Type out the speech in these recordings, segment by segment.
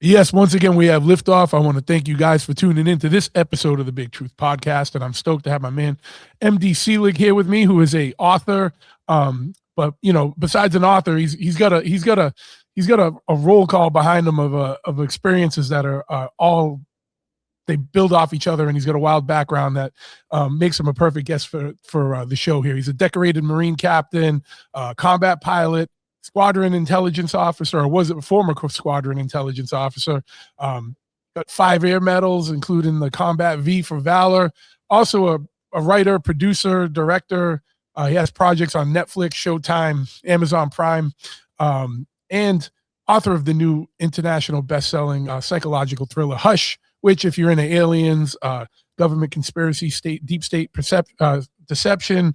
Yes, once again, we have liftoff. I want to thank you guys for tuning in to this episode of the Big Truth Podcast, and I'm stoked to have my man MD Selig here with me, who is a author. But besides an author, he's got a roll call behind him of experiences that are all they build off each other, and he's got a wild background that makes him a perfect guest for the show here. He's a decorated Marine captain, combat pilot, squadron intelligence officer, or was it a former squadron intelligence officer. Got 5 air medals, including the Combat V for Valor. Also a writer, producer, director. He has projects on Netflix, Showtime, Amazon Prime, and author of the new international best-selling psychological thriller Hush, which, if you're into aliens, government conspiracy, deep state deception,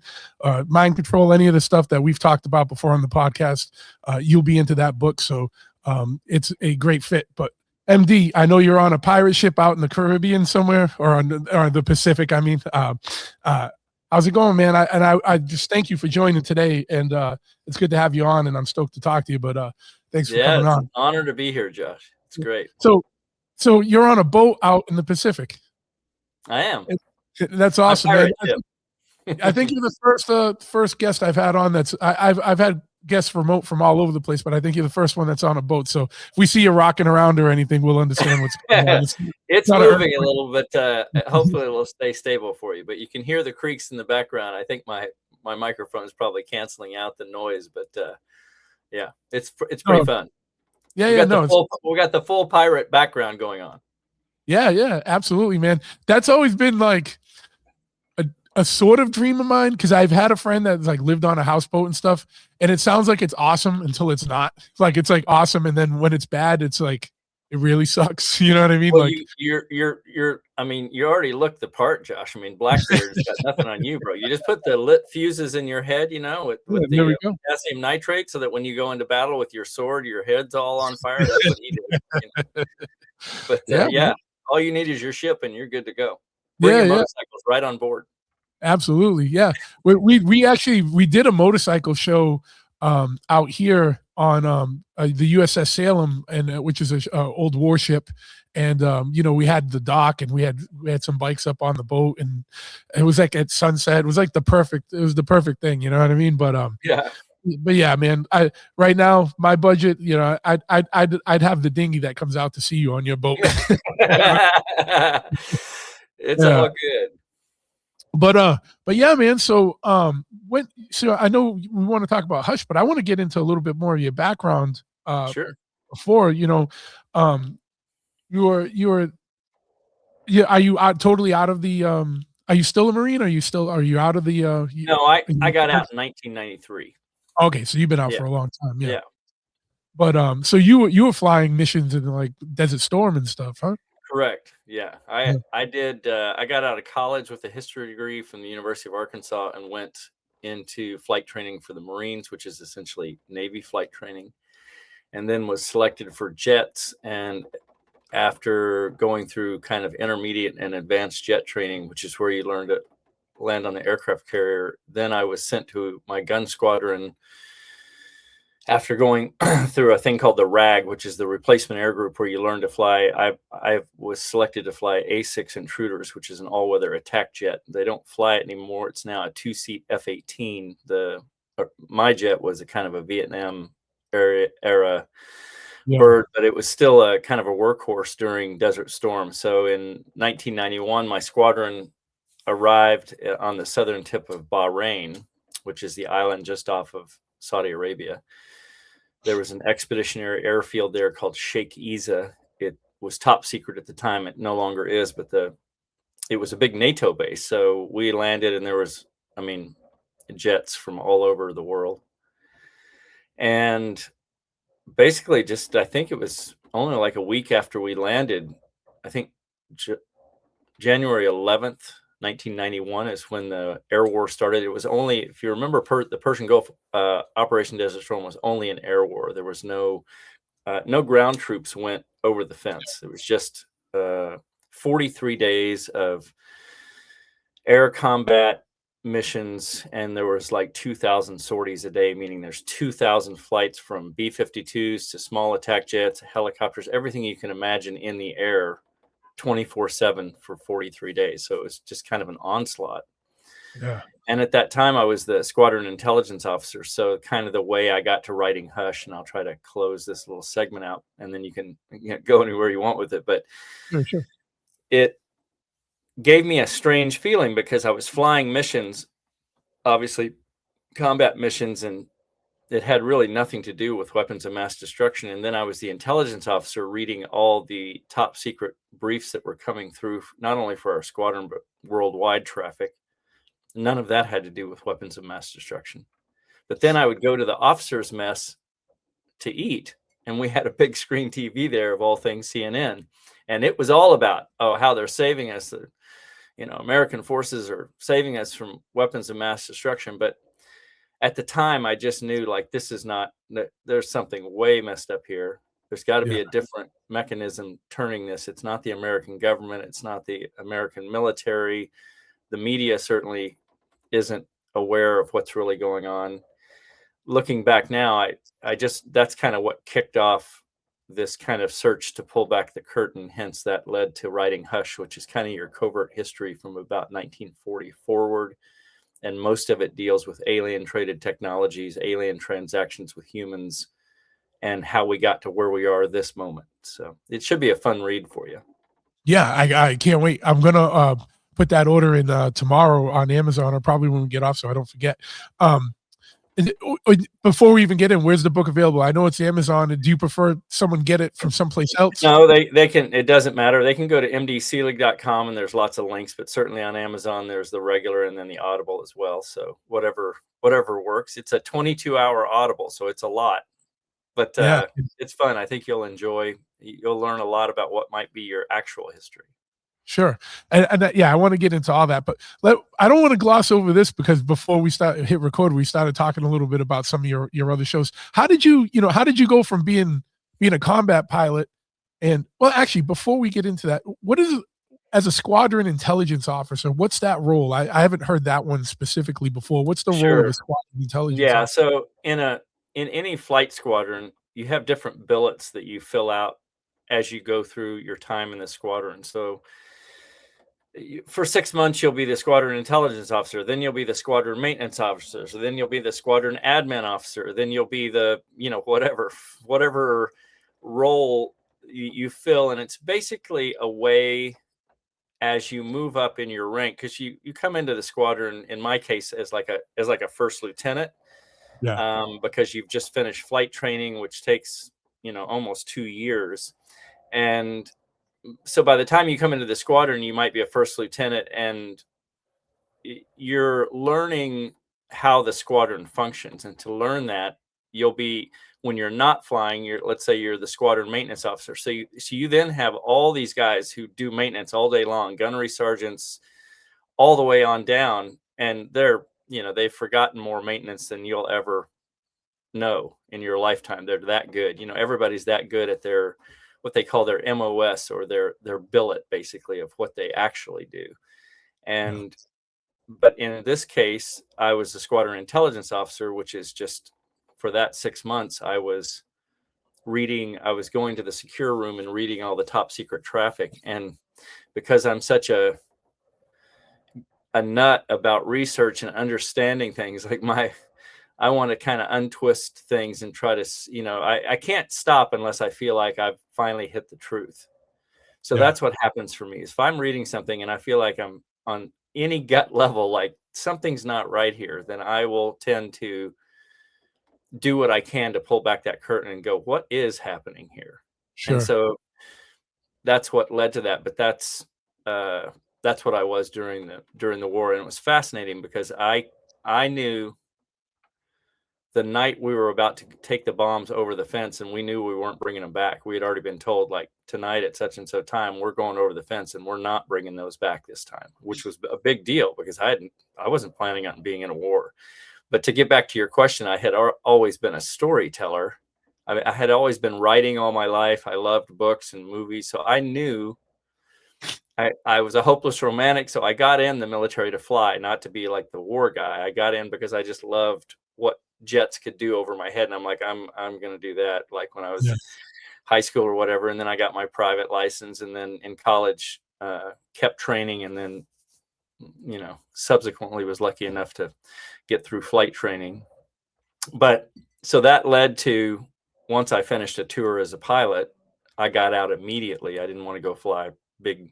mind control, any of the stuff that we've talked about before on the podcast, you'll be into that book. So it's a great fit. But MD, I know you're on a pirate ship out in the Caribbean somewhere, or the Pacific. I mean, how's it going, man? I just thank you for joining today, and it's good to have you on, and I'm stoked to talk to you. But thanks for coming on. It's an honor to be here, Josh. It's great. So you're on a boat out in the Pacific. I am. That's awesome, man. I think you're the first guest I've had on. I've had guests remote from all over the place, but I think you're the first one that's on a boat. So if we see you rocking around or anything, we'll understand what's going on. It's moving a little bit. Hopefully it'll stay stable for you, but you can hear the creaks in the background. I think my microphone is probably canceling out the noise, but yeah, it's pretty fun. Yeah, we got the full pirate background going on. Yeah, absolutely, man. That's always been like a sort of dream of mine, because I've had a friend that's like lived on a houseboat and stuff, and it sounds like it's awesome until it's not. It's like awesome, and then when it's bad, it's like it really sucks. You know what I mean? Well, like you're. I mean, you already look the part, Josh. I mean, Blackbeard's got nothing on you, bro. You just put the lit fuses in your head, with the potassium nitrate, so that when you go into battle with your sword, your head's all on fire. That's what you do. But yeah, all you need is your ship, and you're good to go. Bring your motorcycles right on board. Absolutely, yeah. We actually did a motorcycle show out here on the USS Salem, and which is a old warship, and we had the dock, and we had some bikes up on the boat, and it was like at sunset. It was like the perfect thing, you know what I mean? But yeah, man. Right now my budget, I'd have the dinghy that comes out to see you on your boat. It's all good. But yeah, man. So I know we want to talk about Hush, but I want to get into a little bit more of your background. Sure. Before are you totally out of the are you still a Marine? Are you out of the No, I got out in 1993. Okay, so you've been out for a long time. Yeah. But so you were flying missions in like Desert Storm and stuff, huh? Correct. Yeah. I did. I got out of college with a history degree from the University of Arkansas and went into flight training for the Marines, which is essentially Navy flight training, and then was selected for jets. And after going through kind of intermediate and advanced jet training, which is where you learn to land on the aircraft carrier, then I was sent to my gun squadron. After going through a thing called the RAG, which is the replacement air group, where you learn to fly, I was selected to fly A6 Intruders, which is an all-weather attack jet. They don't fly it anymore. It's now a 2-seat F-18. My jet was a kind of a Vietnam era bird, but it was still a kind of a workhorse during Desert Storm. So in 1991, my squadron arrived on the southern tip of Bahrain, which is the island just off of Saudi Arabia. There was an expeditionary airfield there called Sheikh Isa. It was top secret at the time. It no longer is, but it was a big NATO base. So we landed, and there was, jets from all over the world. And basically I think it was only like a week after we landed, I think January 11th, 1991 is when the air war started. It was only, if you remember, the Persian Gulf Operation Desert Storm was only an air war. There was no ground troops went over the fence. It was just 43 days of air combat missions, and there was like 2,000 sorties a day, meaning there's 2,000 flights from B-52s to small attack jets, helicopters, everything you can imagine in the air 24/7 for 43 days. So it was just kind of an onslaught. Yeah. And at that time, I was the squadron intelligence officer. So kind of the way I got to writing Hush, and I'll try to close this little segment out, and then you can go anywhere you want with it. But Sure. it gave me a strange feeling because I was flying missions, obviously combat missions, and it had really nothing to do with weapons of mass destruction. And then I was the intelligence officer reading all the top secret briefs that were coming through, not only for our squadron, but worldwide traffic. None of that had to do with weapons of mass destruction. But then I would go to the officers' mess to eat, and we had a big screen TV there, of all things CNN, and it was all about, how they're saving us. American forces are saving us from weapons of mass destruction. But at the time, I just knew, like, this is not, there's something way messed up here. There's got to be Yeah. a different mechanism turning this. It's not the American government. It's not the American military. The media certainly isn't aware of what's really going on. Looking back now, I just, that's kind of what kicked off this kind of search to pull back the curtain. Hence that led to writing Hush, which is kind of your covert history from about 1940 forward. And most of it deals with alien traded technologies, alien transactions with humans, and how we got to where we are this moment. So it should be a fun read for you. Yeah, I can't wait. I'm gonna put that order in tomorrow on Amazon, or probably when we get off, so I don't forget. Before we even get in, where's the book available? I know it's Amazon. Do you prefer someone get it from someplace else? No, they can. It doesn't matter. They can go to mdselig.com, and there's lots of links. But certainly on Amazon, there's the regular and then the Audible as well. So whatever works. It's a 22-hour Audible, so it's a lot. But Yeah. it's fun. I think you'll enjoy. You'll learn a lot about what might be your actual history. Sure. Yeah, I want to get into all that, but I don't want to gloss over this, because before we hit record, we started talking a little bit about some of your other shows. How did you go from being a combat pilot, and, well, actually, before we get into that, what is, as a squadron intelligence officer, what's that role? I haven't heard that one specifically before. What's the role of Sure. a squadron intelligence Yeah. officer? So in any flight squadron, you have different billets that you fill out as you go through your time in the squadron. So for 6 months, you'll be the squadron intelligence officer. Then you'll be the squadron maintenance officer. So then you'll be the squadron admin officer. Then you'll be the, whatever role you fill. And it's basically a way, as you move up in your rank, because you come into the squadron, in my case, as like a first lieutenant, because you've just finished flight training, which takes, almost 2 years. And so by the time you come into the squadron, you might be a first lieutenant, and you're learning how the squadron functions. And to learn that, you'll be, when you're not flying, let's say you're the squadron maintenance officer. So you then have all these guys who do maintenance all day long, gunnery sergeants, all the way on down, and they've forgotten more maintenance than you'll ever know in your lifetime. They're that good. Everybody's that good at what they call their MOS, or their billet, basically, of what they actually do. But in this case, I was the squadron intelligence officer, which is just, for that 6 months, I was going to the secure room and reading all the top secret traffic. And because I'm such a nut about research and understanding things, like I want to kind of untwist things and try to, I can't stop unless I feel like I've finally hit the truth. So that's what happens for me. Is if I'm reading something and I feel like I'm on any gut level, like something's not right here, then I will tend to do what I can to pull back that curtain and go, what is happening here? Sure. And so that's what led to that. But that's what I was during the war. And it was fascinating because I knew the night we were about to take the bombs over the fence, and we knew we weren't bringing them back. We had already been told, like, tonight at such and so time, we're going over the fence, and we're not bringing those back this time, which was a big deal because I wasn't planning on being in a war. But to get back to your question, I had always been a storyteller. I had always been writing all my life. I loved books and movies. So I knew I was a hopeless romantic, so I got in the military to fly, not to be like the war guy. I got in because I just loved what jets could do over my head, and I'm like, I'm gonna do that. Like when I was Yeah. high school or whatever, and then I got my private license, and then in college kept training, and then subsequently was lucky enough to get through flight training. But so that led to, once I finished a tour as a pilot, I got out immediately. I didn't want to go fly big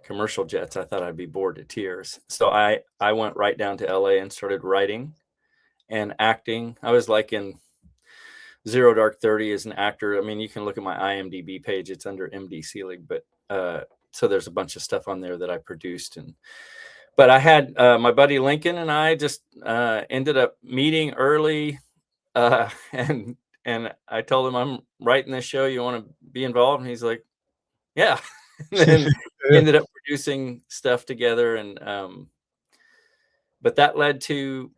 commercial jets. I thought I'd be bored to tears. So I went right down to LA and started writing and acting. I was like in Zero Dark 30 as an actor. I mean, you can look at my IMDb page. It's under MD Selig, but so there's a bunch of stuff on there that I produced. But I had my buddy Lincoln and I just ended up meeting early, and I told him, I'm writing this show. You want to be involved? And he's like, yeah. And then Yeah. ended up producing stuff together, and but that led to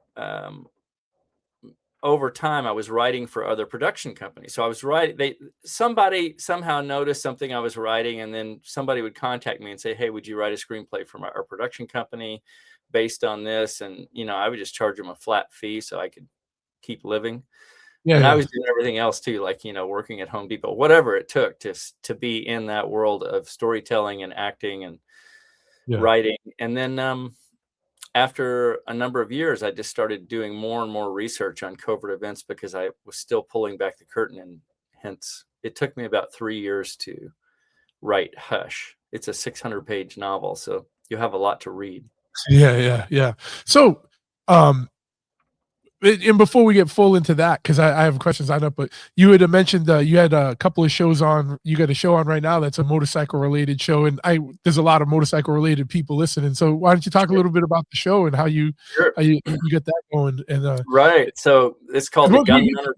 over time I was writing for other production companies. So I was writing, somebody somehow noticed something I was writing, and then somebody would contact me and say, hey, would you write a screenplay for our production company based on this? And I would just charge them a flat fee so I could keep living. And I was doing everything else too, like working at Home Depot, whatever it took to be in that world of storytelling and acting and writing. And then after a number of years, I just started doing more and more research on covert events because I was still pulling back the curtain, and hence it took me about 3 years to write Hush. It's a 600-page novel, so you have a lot to read. Yeah. So, and before we get full into that, because I have questions lined up, but you had mentioned you had a couple of shows on. You got a show on right now that's a motorcycle related show, and there's a lot of motorcycle related people listening. So why don't you talk a little bit about the show and how you get that going? And right, so it's called the Gun Runner.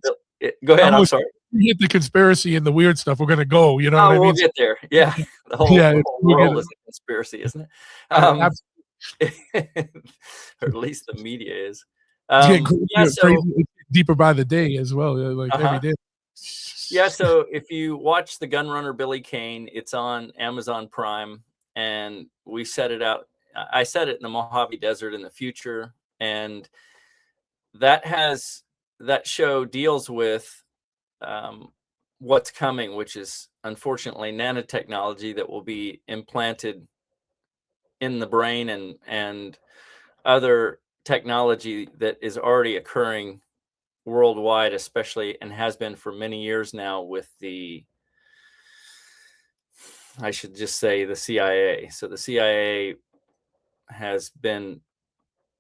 Go ahead. I'm sorry. We hit the conspiracy and the weird stuff. We're gonna go. You know what I mean? We'll get there. Yeah, the whole world is a conspiracy, isn't it? Or at least the media is. Crazy, deeper by the day as well, like every day. Yeah, so if you watch The Gun Runner Billy Kane, it's on Amazon Prime, and we set it out. I set it in the Mojave Desert in the future, and that show deals with what's coming, which is unfortunately nanotechnology that will be implanted in the brain and other technology that is already occurring worldwide, especially, and has been for many years now with I should just say the CIA. So the CIA has been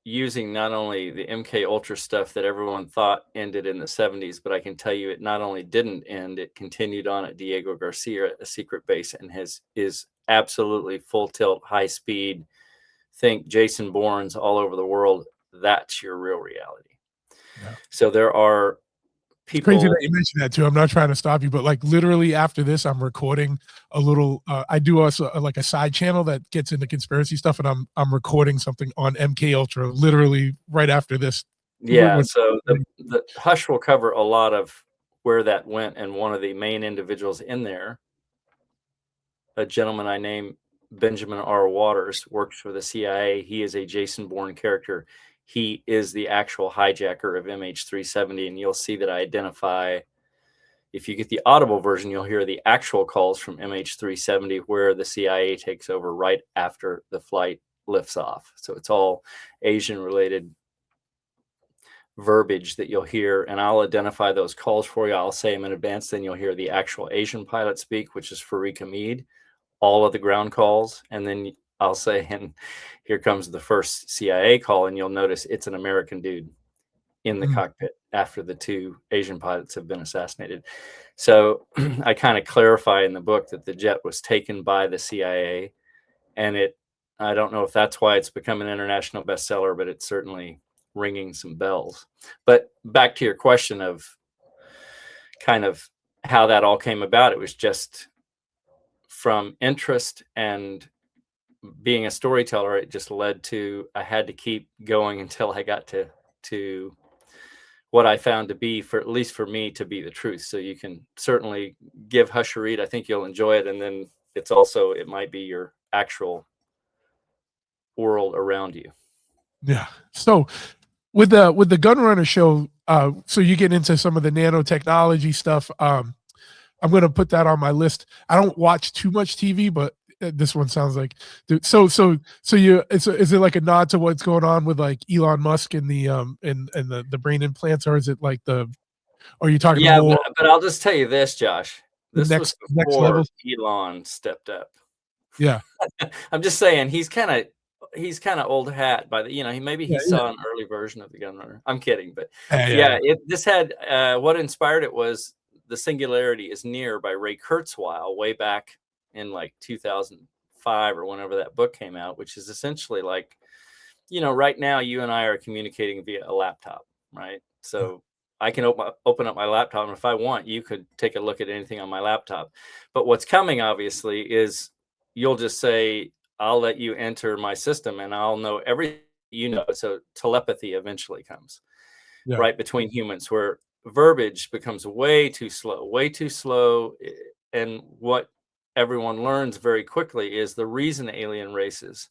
using not only the MK Ultra stuff that everyone thought ended in the 70s, but I can tell you it not only didn't end, it continued on at Diego Garcia at a secret base, and is absolutely full tilt, high speed. Think Jason Bournes all over the world. That's your real reality. Yeah. So there are people. Crazy that you mentioned that too. I'm not trying to stop you, but like literally after this, I'm recording a little. I do also like a side channel that gets into conspiracy stuff, and I'm recording something on MK Ultra literally right after this. Yeah. So the Hush will cover a lot of where that went, and one of the main individuals in there, a gentleman I named Benjamin R. Waters, works for the CIA. He is a Jason Bourne character. He is the actual hijacker of MH370, and you'll see that I identify. If you get the audible version, you'll hear the actual calls from MH370 where the CIA takes over right after the flight lifts off. So it's all Asian-related verbiage that you'll hear, and I'll identify those calls for you. I'll say them in advance, then you'll hear the actual Asian pilot speak, which is Farik Hamid, all of the ground calls, and then I'll say, and here comes the first CIA call, and you'll notice it's an American dude in the cockpit after the two Asian pilots have been assassinated. So I kind of clarify in the book that the jet was taken by the CIA, and I don't know if that's why it's become an international bestseller, but it's certainly ringing some bells. But back to your question of kind of how that all came about, it was just from interest and being a storyteller. It just led to, I had to keep going until I got to what I found to be, for at least for me, to be the truth. So you can certainly give Hush a read. I think you'll enjoy it. And then it's also, it might be your actual world around you. Yeah. So with the Gunrunner show, so you get into some of the nanotechnology stuff. I'm gonna put that on my list. I don't watch too much TV, but this one sounds like so you is it like a nod to what's going on with like Elon Musk and the and the brain implants, or is it like the or are you talking Yeah, more but I'll just tell you this, Josh. the This was next before levels? Elon stepped up. Yeah. I'm just saying he's kind of old hat by the, maybe Yeah, he yeah. saw an early version of the Gunrunner. I'm kidding, but Yeah, yeah, yeah. this had what inspired it was The Singularity is Near by Ray Kurzweil way back in like 2005 or whenever that book came out, which is essentially like, right now you and I are communicating via a laptop, right? So I can open up my laptop, and if I want, you could take a look at anything on my laptop. But what's coming, obviously, is you'll just say, I'll let you enter my system and I'll know everything So telepathy eventually comes, Yeah. right, between humans, where verbiage becomes way too slow, way too slow. And what everyone learns very quickly is the reason alien races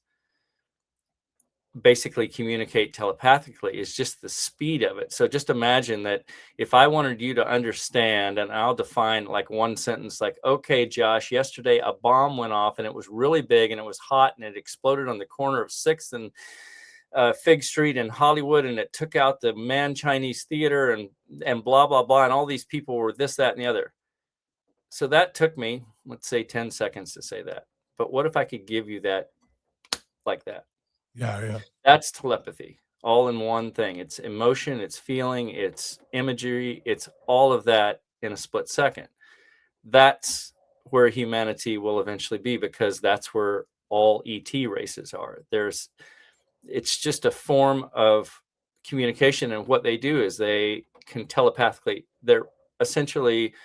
basically communicate telepathically is just the speed of it. So just imagine that if I wanted you to understand, and I'll define like one sentence, like, okay, Josh, yesterday a bomb went off and it was really big and it was hot and it exploded on the corner of 6th and Fig Street in Hollywood, and it took out the Man Chinese Theater and blah, blah, blah. And all these people were this, that, and the other. So that took me, let's say 10 seconds to say that. But what if I could give you that like that? Yeah, yeah. That's telepathy, all in one thing. It's emotion, it's feeling, it's imagery, it's all of that in a split second. That's where humanity will eventually be, because that's where all ET races are. It's just a form of communication, and what they do is they can telepathically, they're essentially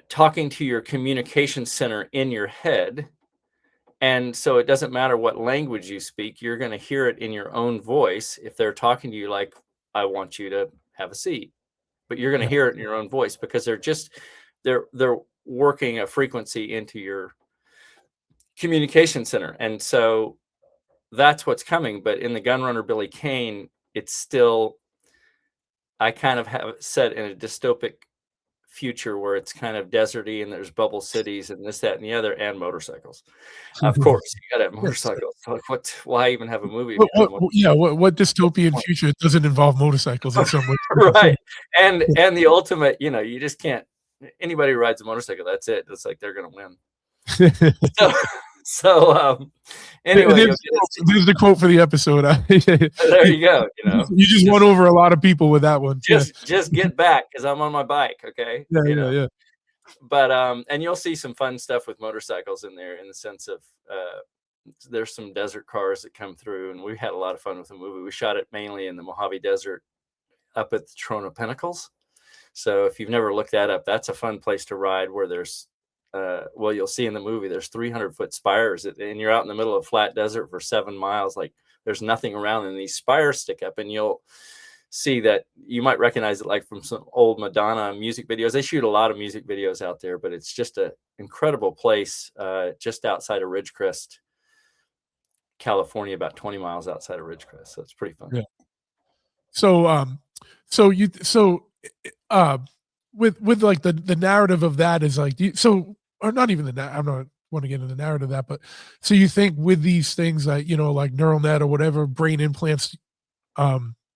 talking to your communication center in your head. And so it doesn't matter what language you speak, you're going to hear it in your own voice. If they're talking to you like, I want you to have a seat, but you're going to Yeah. hear it in your own voice, because they're working a frequency into your communication center. And so that's what's coming. But in the Gunrunner Billy Kane, it's still, I kind of have it set in a dystopic future where it's kind of deserty and there's bubble cities and this, that, and the other, and motorcycles. Of course, you gotta have Yes. motorcycles. Like, why even have a movie if you don't have What yeah, what dystopian motorcycles? future doesn't involve motorcycles in some way? Right. And the ultimate, you just can't, anybody who rides a motorcycle, that's it. It's like they're gonna win. So anyway, you'll get to see, There's the quote for the episode. there you go, You just won over a lot of people with that one. Yeah. just get back, because I'm on my bike, okay? Yeah, yeah, yeah. But and you'll see some fun stuff with motorcycles in there, in the sense of there's some desert cars that come through, and we had a lot of fun with the movie. We shot it mainly in the Mojave Desert up at the Trona Pinnacles. So if you've never looked that up, that's a fun place to ride, where there's well, you'll see in the movie there's 300-foot spires, and you're out in the middle of flat desert for 7 miles. Like, there's nothing around, and these spires stick up, and you'll see that you might recognize it like from some old Madonna music videos. They shoot a lot of music videos out there, but it's just an incredible place, just outside of Ridgecrest, California, about 20 miles outside of Ridgecrest. So it's pretty fun. Yeah. So uh with like the narrative of that is like, or not even I'm not want to get into the narrative of that, but so you think with these things like, like neural net or whatever, brain implants,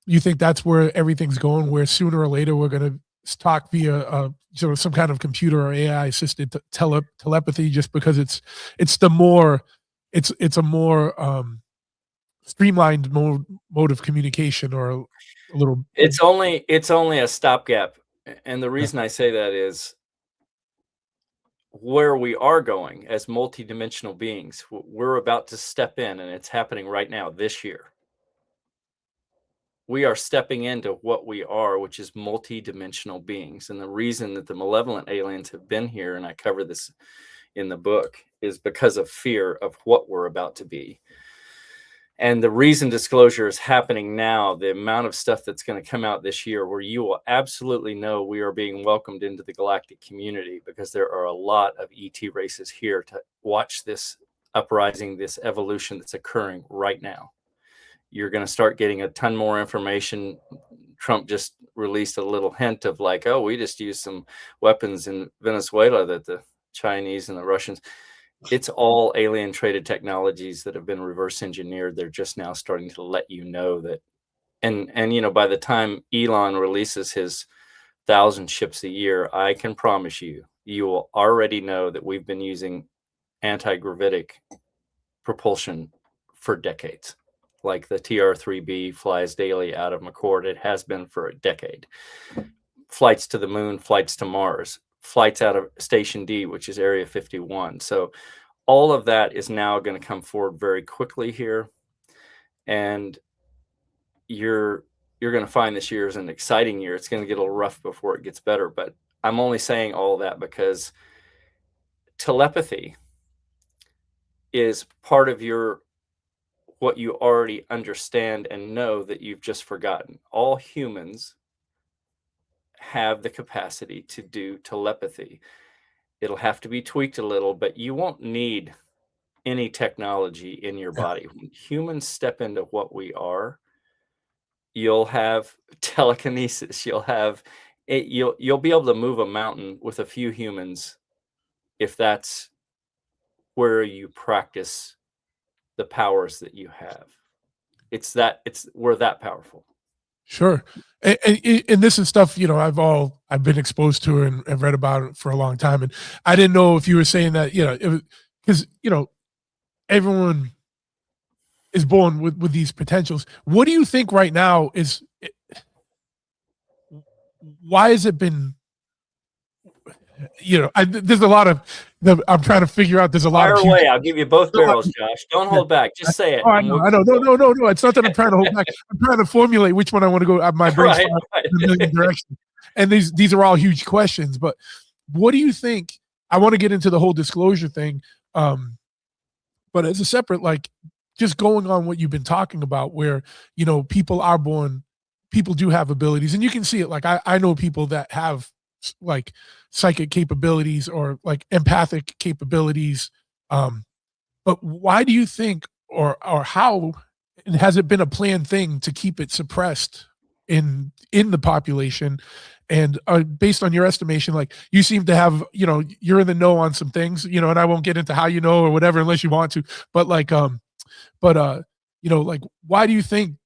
you think that's where everything's going, where sooner or later we're going to talk via some kind of computer or AI assisted telepathy, just because it's a more streamlined mode of communication, or a little. It's only a stopgap. And the reason I say that is, where we are going as multidimensional beings, we're about to step in, and it's happening right now this year. We are stepping into what we are, which is multidimensional beings. And the reason that the malevolent aliens have been here, and I cover this in the book, is because of fear of what we're about to be. And the reason disclosure is happening now, the amount of stuff that's going to come out this year where you will absolutely know we are being welcomed into the galactic community, because there are a lot of ET races here to watch this uprising, this evolution that's occurring right now. You're going to start getting a ton more information. Trump just released a little hint of like, oh, we just used some weapons in Venezuela that the Chinese and the Russians, it's all alien traded technologies that have been reverse engineered. They're just now starting to let you know that. And you know, by the time Elon releases his 1,000 ships a year, I can promise you, you will already know that we've been using anti-gravitic propulsion for decades. Like the TR-3B flies daily out of McCord. It has been for a decade. Flights to the moon, flights to Mars, flights out of Station D, which is Area 51. So all of that is now going to come forward very quickly here. And you're going to find this year is an exciting year. It's going to get a little rough before it gets better. But I'm only saying all that because telepathy is part of what you already understand and know that you've just forgotten. All humans have the capacity to do telepathy. It'll have to be tweaked a little, but you won't need any technology in your body. When humans step into what we are, you'll have telekinesis. You'll have it. You'll be able to move a mountain with a few humans if that's where you practice the powers that you have. We're that powerful. Sure. And this is stuff, you know, I've been exposed to and read about it for a long time. And I didn't know if you were saying that, you know, it was because, you know, everyone is born with these potentials. What do you think right now why has it been, you know, there's a lot of, I'm trying to figure out, there's a lot Fire of away. I'll give you both barrels, Josh. Don't hold back. Just say it. Oh, I know. No. It's not that I'm trying to hold back. I'm trying to formulate which one I want to go. My brain's Right. in a million directions. And these are all huge questions. But what do you think? I want to get into the whole disclosure thing. But as a separate, like, just going on what you've been talking about, where, you know, people are born, people do have abilities, and you can see it. Like, I know people that have like psychic capabilities or like empathic capabilities. But why do you think, or how, and has it been a planned thing to keep it suppressed in the population? And based on your estimation, like, you seem to have, you know, you're in the know on some things, you know, and I won't get into how you know or whatever unless you want to. But like, you know, like, why do you think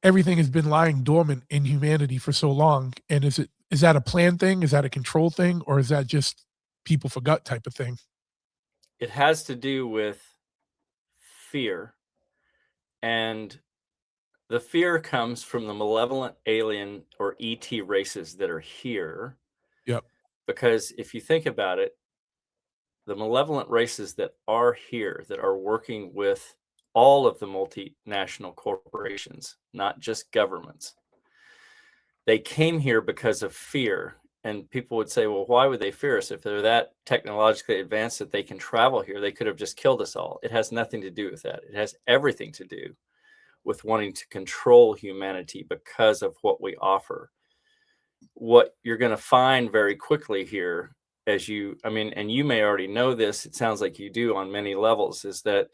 everything has been lying dormant in humanity for so long? And is that a planned thing? Is that a control thing? Or is that just people forgot type of thing? It has to do with fear. And the fear comes from the malevolent alien or ET races that are here. Yep. Because if you think about it, the malevolent races that are here, that are working with all of the multinational corporations, not just governments, they came here because of fear. And people would say, well, why would they fear us? If they're that technologically advanced that they can travel here, they could have just killed us all. It has nothing to do with that. It has everything to do with wanting to control humanity because of what we offer. What you're going to find very quickly here, and you may already know this, it sounds like you do on many levels, is that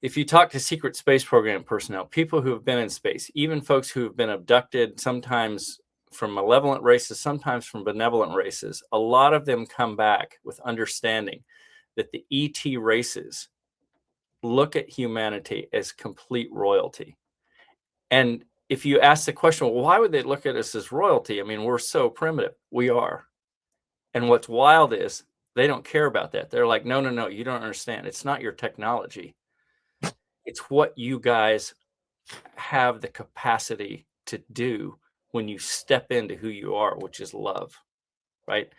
if you talk to secret space program personnel, people who have been in space, even folks who have been abducted, sometimes from malevolent races, sometimes from benevolent races, a lot of them come back with understanding that the ET races look at humanity as complete royalty. And if you ask the question, well, why would they look at us as royalty? I mean, we're so primitive. We are. And what's wild is they don't care about that. They're like, no, you don't understand. It's not your technology. It's what you guys have the capacity to do when you step into who you are, which is love, right?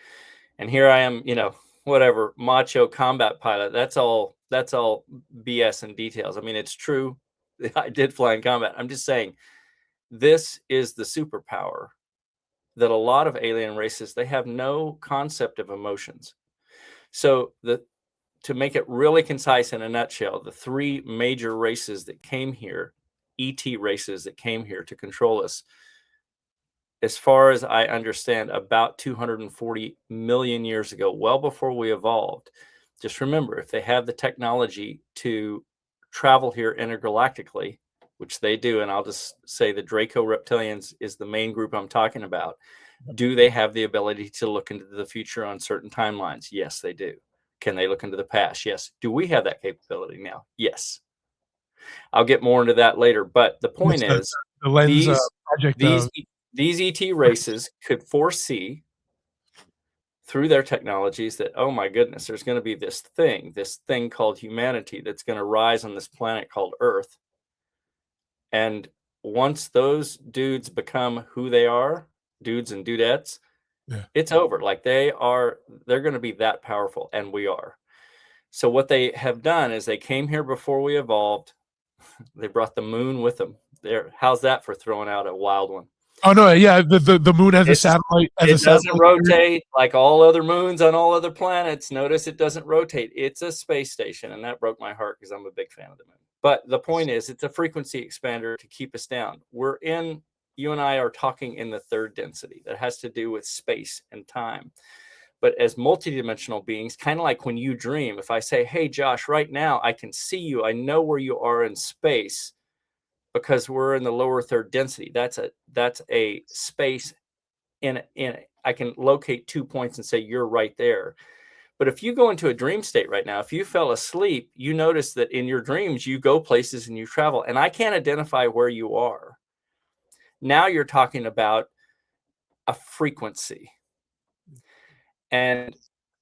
And here I am, you know, whatever, macho combat pilot. That's all BS and details. I mean, it's true. I did fly in combat. I'm just saying, this is the superpower that a lot of alien races, they have no concept of emotions. So the to make it really concise in a nutshell, the three major races that came here, ET races that came here to control us, as far as I understand, about 240 million years ago, well before we evolved. Just remember, if they have the technology to travel here intergalactically, which they do, and I'll just say the Draco reptilians is the main group I'm talking about, do they have the ability to look into the future on certain timelines? Yes, they do. Can they look into the past? Yes. Do we have that capability now? Yes. I'll get more into that later. But the point is, the lens these project. these ET races could foresee through their technologies that, oh my goodness, there's going to be this thing called humanity that's going to rise on this planet called Earth. And once those dudes become who they are, dudes and dudettes, it's over. Like they're going to be that powerful, and we are. So what they have done is they came here before we evolved. They brought the moon with them. How's that for throwing out a wild one? Oh no, yeah, the moon has a satellite. It doesn't rotate like all other moons on all other planets. Notice it doesn't rotate. It's a space station, and that broke my heart because I'm a big fan of the moon. But the point is, it's a frequency expander to keep us down. You and I are talking in the third density. That has to do with space and time. But as multidimensional beings, kind of like when you dream, if I say, hey, Josh, right now I can see you. I know where you are in space because we're in the lower third density. That's a space I can locate 2 points and say, you're right there. But if you go into a dream state right now, if you fell asleep, you notice that in your dreams, you go places and you travel, and I can't identify where you are. Now you're talking about a frequency. And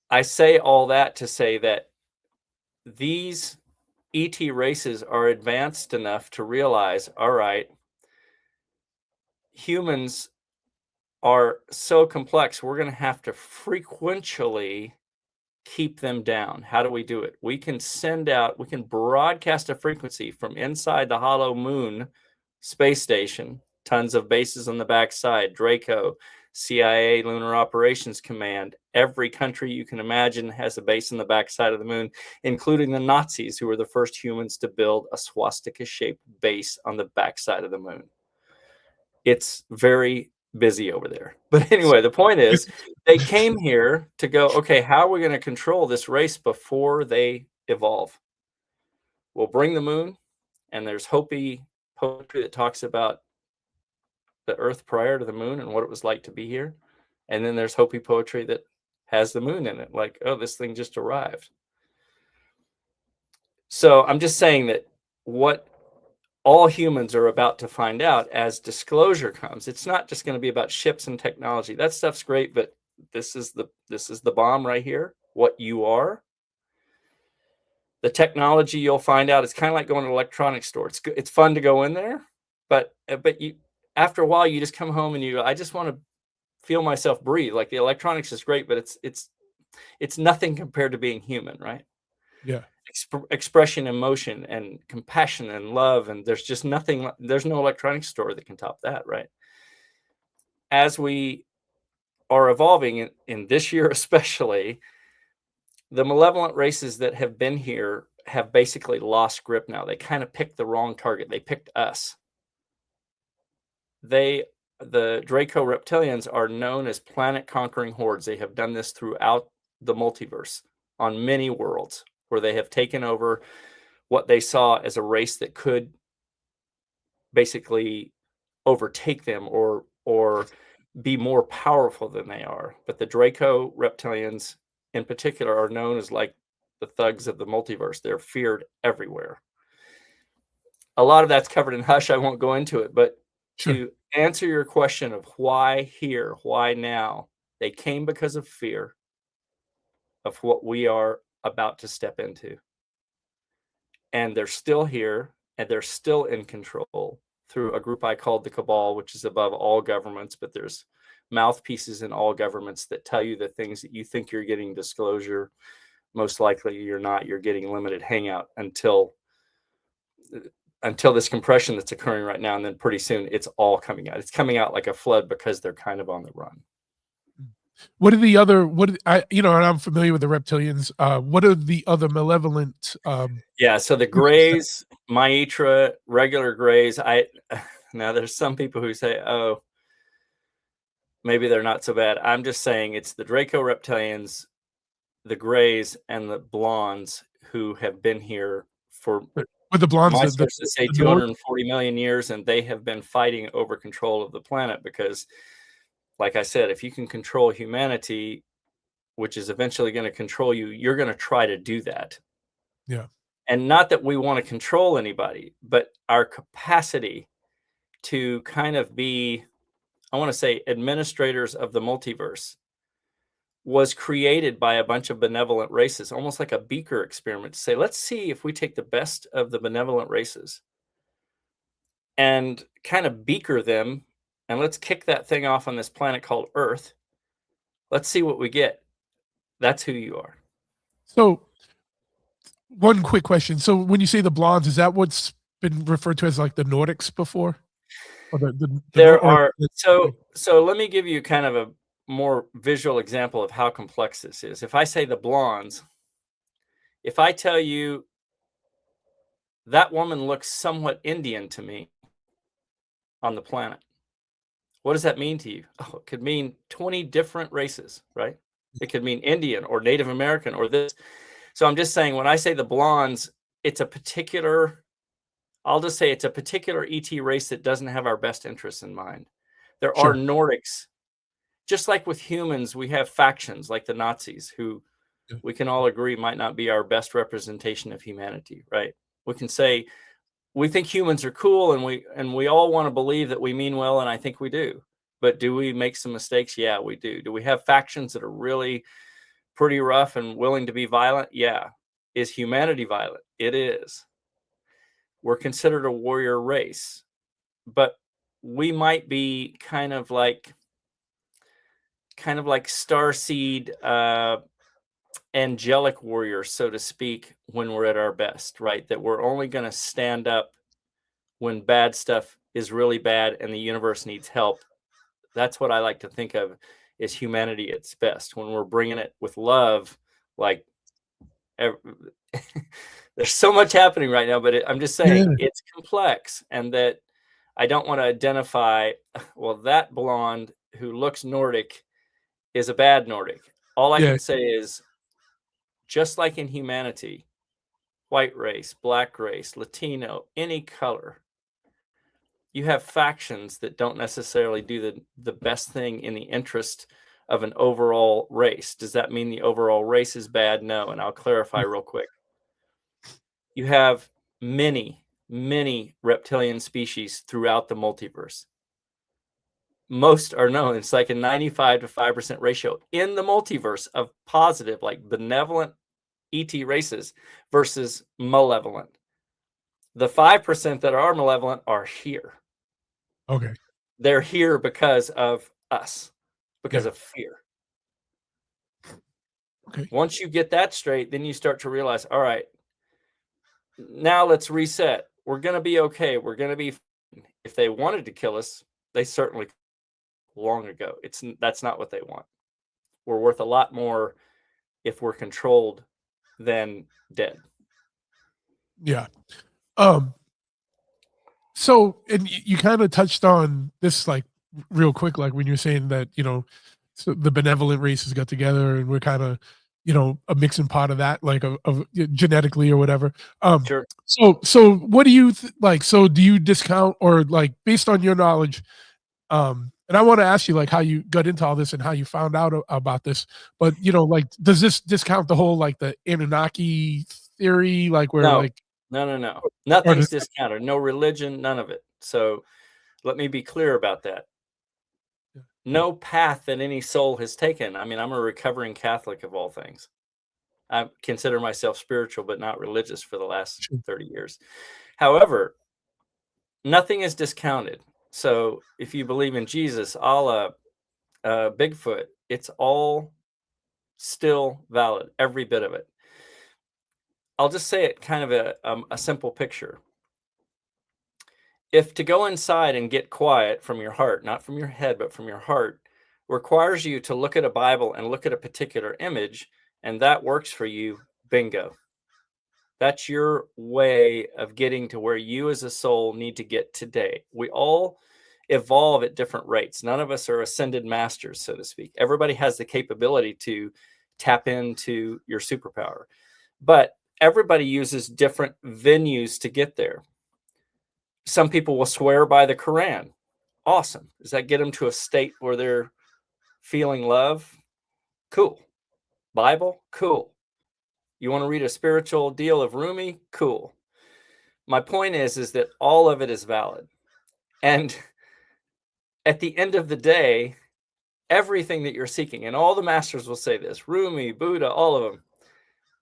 I say all that to say that these ET races are advanced enough to realize, all right, humans are so complex, we're going to have to frequentially keep them down. How do we do it? We can broadcast a frequency from inside the hollow moon space station, tons of bases on the backside, Draco, CIA, Lunar Operations Command. Every country you can imagine has a base on the backside of the moon, including the Nazis, who were the first humans to build a swastika-shaped base on the backside of the moon. It's very busy over there. But anyway, the point is, they came here to go, okay, how are we going to control this race before they evolve? We'll bring the moon, and there's Hopi poetry that talks about the Earth prior to the moon and what it was like to be here. And then there's Hopi poetry that has the moon in it, like, oh, this thing just arrived. So I'm just saying that what all humans are about to find out as disclosure comes, it's not just going to be about ships and technology. That stuff's great, but this is the bomb right here, what you are. The technology you'll find out, it's kind of like going to an electronics store. It's fun to go in there, but you, after a while, you just come home and I just want to feel myself breathe. Like the electronics is great, but it's nothing compared to being human, right? Yeah. Expression, emotion, and compassion and love, and there's just nothing. There's no electronics store that can top that, right? As we are evolving in this year, especially, the malevolent races that have been here have basically lost grip now. They kind of picked the wrong target. They picked us. The Draco reptilians are known as planet-conquering hordes. They have done this throughout the multiverse on many worlds, where they have taken over what they saw as a race that could basically overtake them or be more powerful than they are. But the Draco reptilians in particular are known as like the thugs of the multiverse. They're feared everywhere. A lot of that's covered in Hush. I won't go into it, but to answer your question of why here, why now, they came because of fear of what we are about to step into. And they're still here, and they're still in control through a group I called the Cabal, which is above all governments, but there's mouthpieces in all governments that tell you the things that you think you're getting disclosure. Most likely you're not. You're getting limited hangout until this compression that's occurring right now, and then pretty soon it's all coming out. It's coming out like a flood because they're kind of on the run. What are the other? And I'm familiar with the reptilians. What are the other malevolent? Yeah, so the grays, Maitra, regular grays. Now there's some people who say, oh, maybe they're not so bad. I'm just saying it's the Draco reptilians, the grays, and the blondes who have been here for, With the blondes, my the sources say, the Nord. 240 million years, and they have been fighting over control of the planet because, like I said, if you can control humanity, which is eventually going to control you, you're going to try to do that. Yeah, And not that we want to control anybody, but our capacity to kind of be, I want to say, administrators of the multiverse was created by a bunch of benevolent races, almost like a beaker experiment to say, let's see if we take the best of the benevolent races and kind of beaker them, and let's kick that thing off on this planet called Earth. Let's see what we get. That's who you are. So, one quick question. So, when you say the blondes, is that what's been referred to as like the Nordics before? Or There are so let me give you kind of a more visual example of how complex this is. If I say the blondes, if I tell you that woman looks somewhat Indian to me on the planet, what does that mean to you? Oh, it could mean 20 different races, right? It could mean Indian or Native American or this. So I'm just saying, when I say the blondes, it's a particular, I'll just say it's a particular ET race that doesn't have our best interests in mind. There are Sure. Nordics. Just like with humans, we have factions like the Nazis, who Yeah. we can all agree might not be our best representation of humanity, right? We can say we think humans are cool, and we all want to believe that we mean well, and I think we do. But do we make some mistakes? Yeah, we do. Do we have factions that are really pretty rough and willing to be violent? Yeah. Is humanity violent? It is. We're considered a warrior race, but we might be kind of like starseed angelic warriors, so to speak, when we're at our best, right? That we're only going to stand up when bad stuff is really bad and the universe needs help. That's what I like to think of as humanity at its best, when we're bringing it with love. Like, there's so much happening right now, but I'm just saying it's complex, and that I don't want to identify, well, that blonde who looks Nordic is a bad Nordic. All I can say is, just like in humanity, white race, black race, Latino, any color, you have factions that don't necessarily do the best thing in the interest of an overall race. Does that mean the overall race is bad? No. And I'll clarify real quick. You have many, many reptilian species throughout the multiverse. Most are known. It's like a 95 to 5% ratio in the multiverse of positive, like benevolent ET races versus malevolent. The 5% that are malevolent are here. Okay. They're here because of us, because of fear. Okay. Once you get that straight, then you start to realize, all right, now let's reset. We're going to be okay. We're going to be, if they wanted to kill us, they certainly long ago. That's not what they want. We're worth a lot more if we're controlled than dead. Yeah. So, and you kind of touched on this like real quick, like when you're saying that, so the benevolent races got together and we're kind of, a mixing pot of that, like of genetically or whatever. Sure. So what do you like? So do you discount, or like based on your knowledge? And I want to ask you like how you got into all this and how you found out about this. But like, does this discount the whole like the Anunnaki theory, like where No. like No. Nothing's discounted. No religion, none of it. So let me be clear about that. No path that any soul has taken. I mean, I'm a recovering Catholic of all things. I consider myself spiritual, but not religious for the last 30 years. However, nothing is discounted. So if you believe in Jesus, Allah, Bigfoot, it's all still valid, every bit of it. I'll just say it kind of a simple picture. If to go inside and get quiet from your heart, not from your head, but from your heart, requires you to look at a Bible and look at a particular image, and that works for you, bingo. That's your way of getting to where you as a soul need to get today. We all evolve at different rates. None of us are ascended masters, so to speak. Everybody has the capability to tap into your superpower, but everybody uses different venues to get there. Some people will swear by the Quran. Awesome. Does that get them to a state where they're feeling love? Cool. Bible? Cool. You want to read a spiritual deal of Rumi? Cool. My point is that all of it is valid. And at the end of the day, everything that you're seeking, and all the masters will say this, Rumi, Buddha, all of them,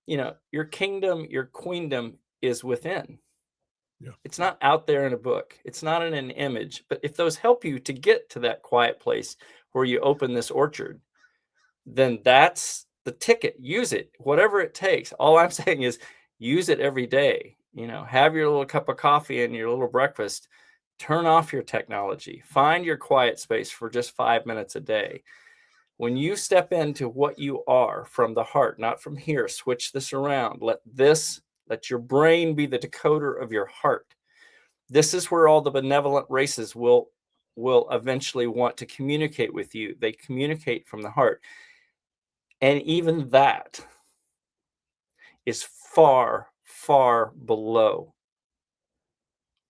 you know, your kingdom, your queendom is within. Yeah. It's not out there in a book. It's not in an image. But if those help you to get to that quiet place where you open this orchard, then that's the ticket. Use it, whatever it takes. All I'm saying is use it every day. You know, have your little cup of coffee and your little breakfast. Turn off your technology. Find your quiet space for just 5 minutes a day. When you step into what you are from the heart, not from here, switch this around. Let your brain be the decoder of your heart. This is where all the benevolent races will eventually want to communicate with you. They communicate from the heart. And even that is far, far below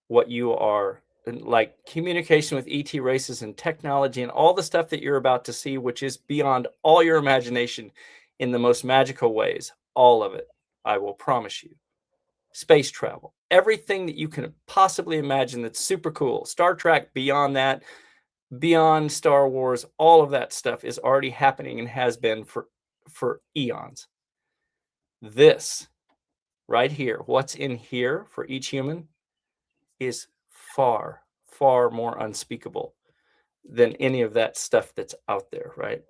what you are. And like communication with ET races and technology and all the stuff that you're about to see, which is beyond all your imagination in the most magical ways. All of it, I will promise you. Space travel, everything that you can possibly imagine that's super cool. Star Trek, beyond that, beyond Star Wars, all of that stuff is already happening and has been for eons. This right here, what's in here for each human is far, far more unspeakable than any of that stuff that's out there, right?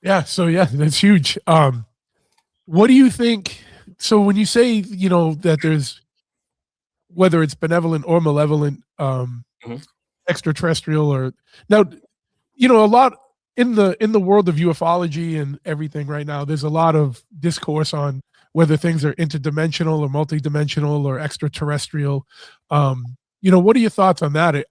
Yeah. So yeah, that's huge. What do you think? So when you say, you know, that there's, whether it's benevolent or malevolent, Mhm. extraterrestrial, or now, you know, a lot in the world of ufology and everything right now, there's a lot of discourse on whether things are interdimensional or multidimensional or extraterrestrial. You know, what are your thoughts on that?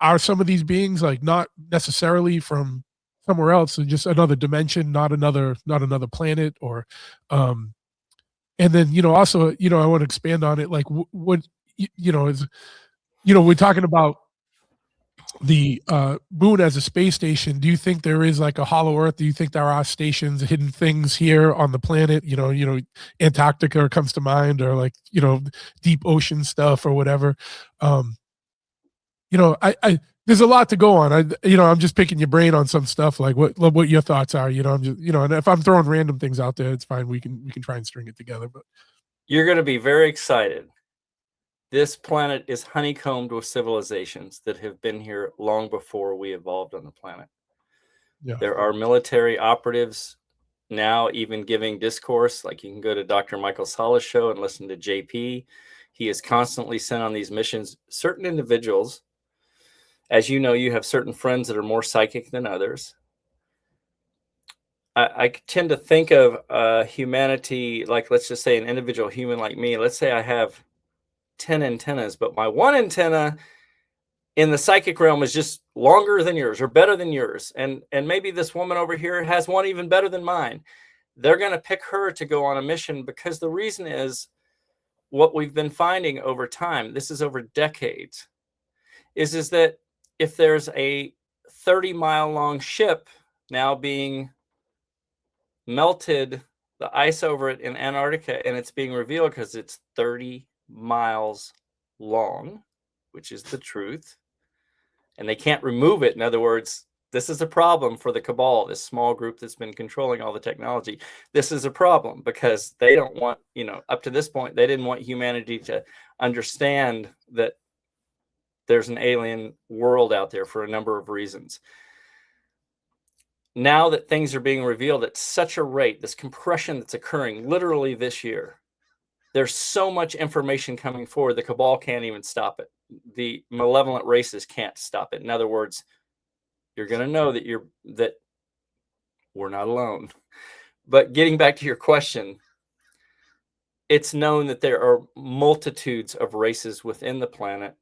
Are some of these beings like not necessarily from somewhere else, so just another dimension, not another planet, or and then, you know, also, you know, I want to expand on it, like what you know is, you know, we're talking about the moon as a space station. Do you think there is like a hollow earth? Do you think there are stations, hidden things here on the planet? You know, Antarctica comes to mind, or like, you know, deep ocean stuff or whatever. um you know, I there's a lot to go on. You know, I'm just picking your brain on some stuff, like what your thoughts are. You know, I'm just, you know, and if I'm throwing random things out there, it's fine. We can try and string it together. But You're going to be very excited. This planet is honeycombed with civilizations that have been here long before we evolved on the planet. yeah. There are military operatives now even giving discourse. Like, you can go to Dr. Michael Sala's show and listen to JP. He is constantly sent on these missions. Certain individuals, as you know, you have certain friends that are more psychic than others. I tend to think of humanity like, let's just say an individual human like me. Let's say I have 10 antennas, but my one antenna in the psychic realm is just longer than yours or better than yours. And maybe this woman over here has one even better than mine. They're going to pick her to go on a mission, because the reason is, what we've been finding over time, this is over decades, is that if there's a 30-mile long ship now being melted, the ice over it in Antarctica, and it's being revealed because it's 30 miles long, which is the truth, and they can't remove it. In other words, this is a problem for the cabal, this small group that's been controlling all the technology. This is a problem because they don't want, you know, up to this point, they didn't want humanity to understand that there's an alien world out there for a number of reasons. Now that things are being revealed at such a rate, this compression that's occurring literally this year, there's so much information coming forward, the cabal can't even stop it. The malevolent races can't stop it. In other words, you're going to know that we're not alone. But getting back to your question, it's known that there are multitudes of races within the planet.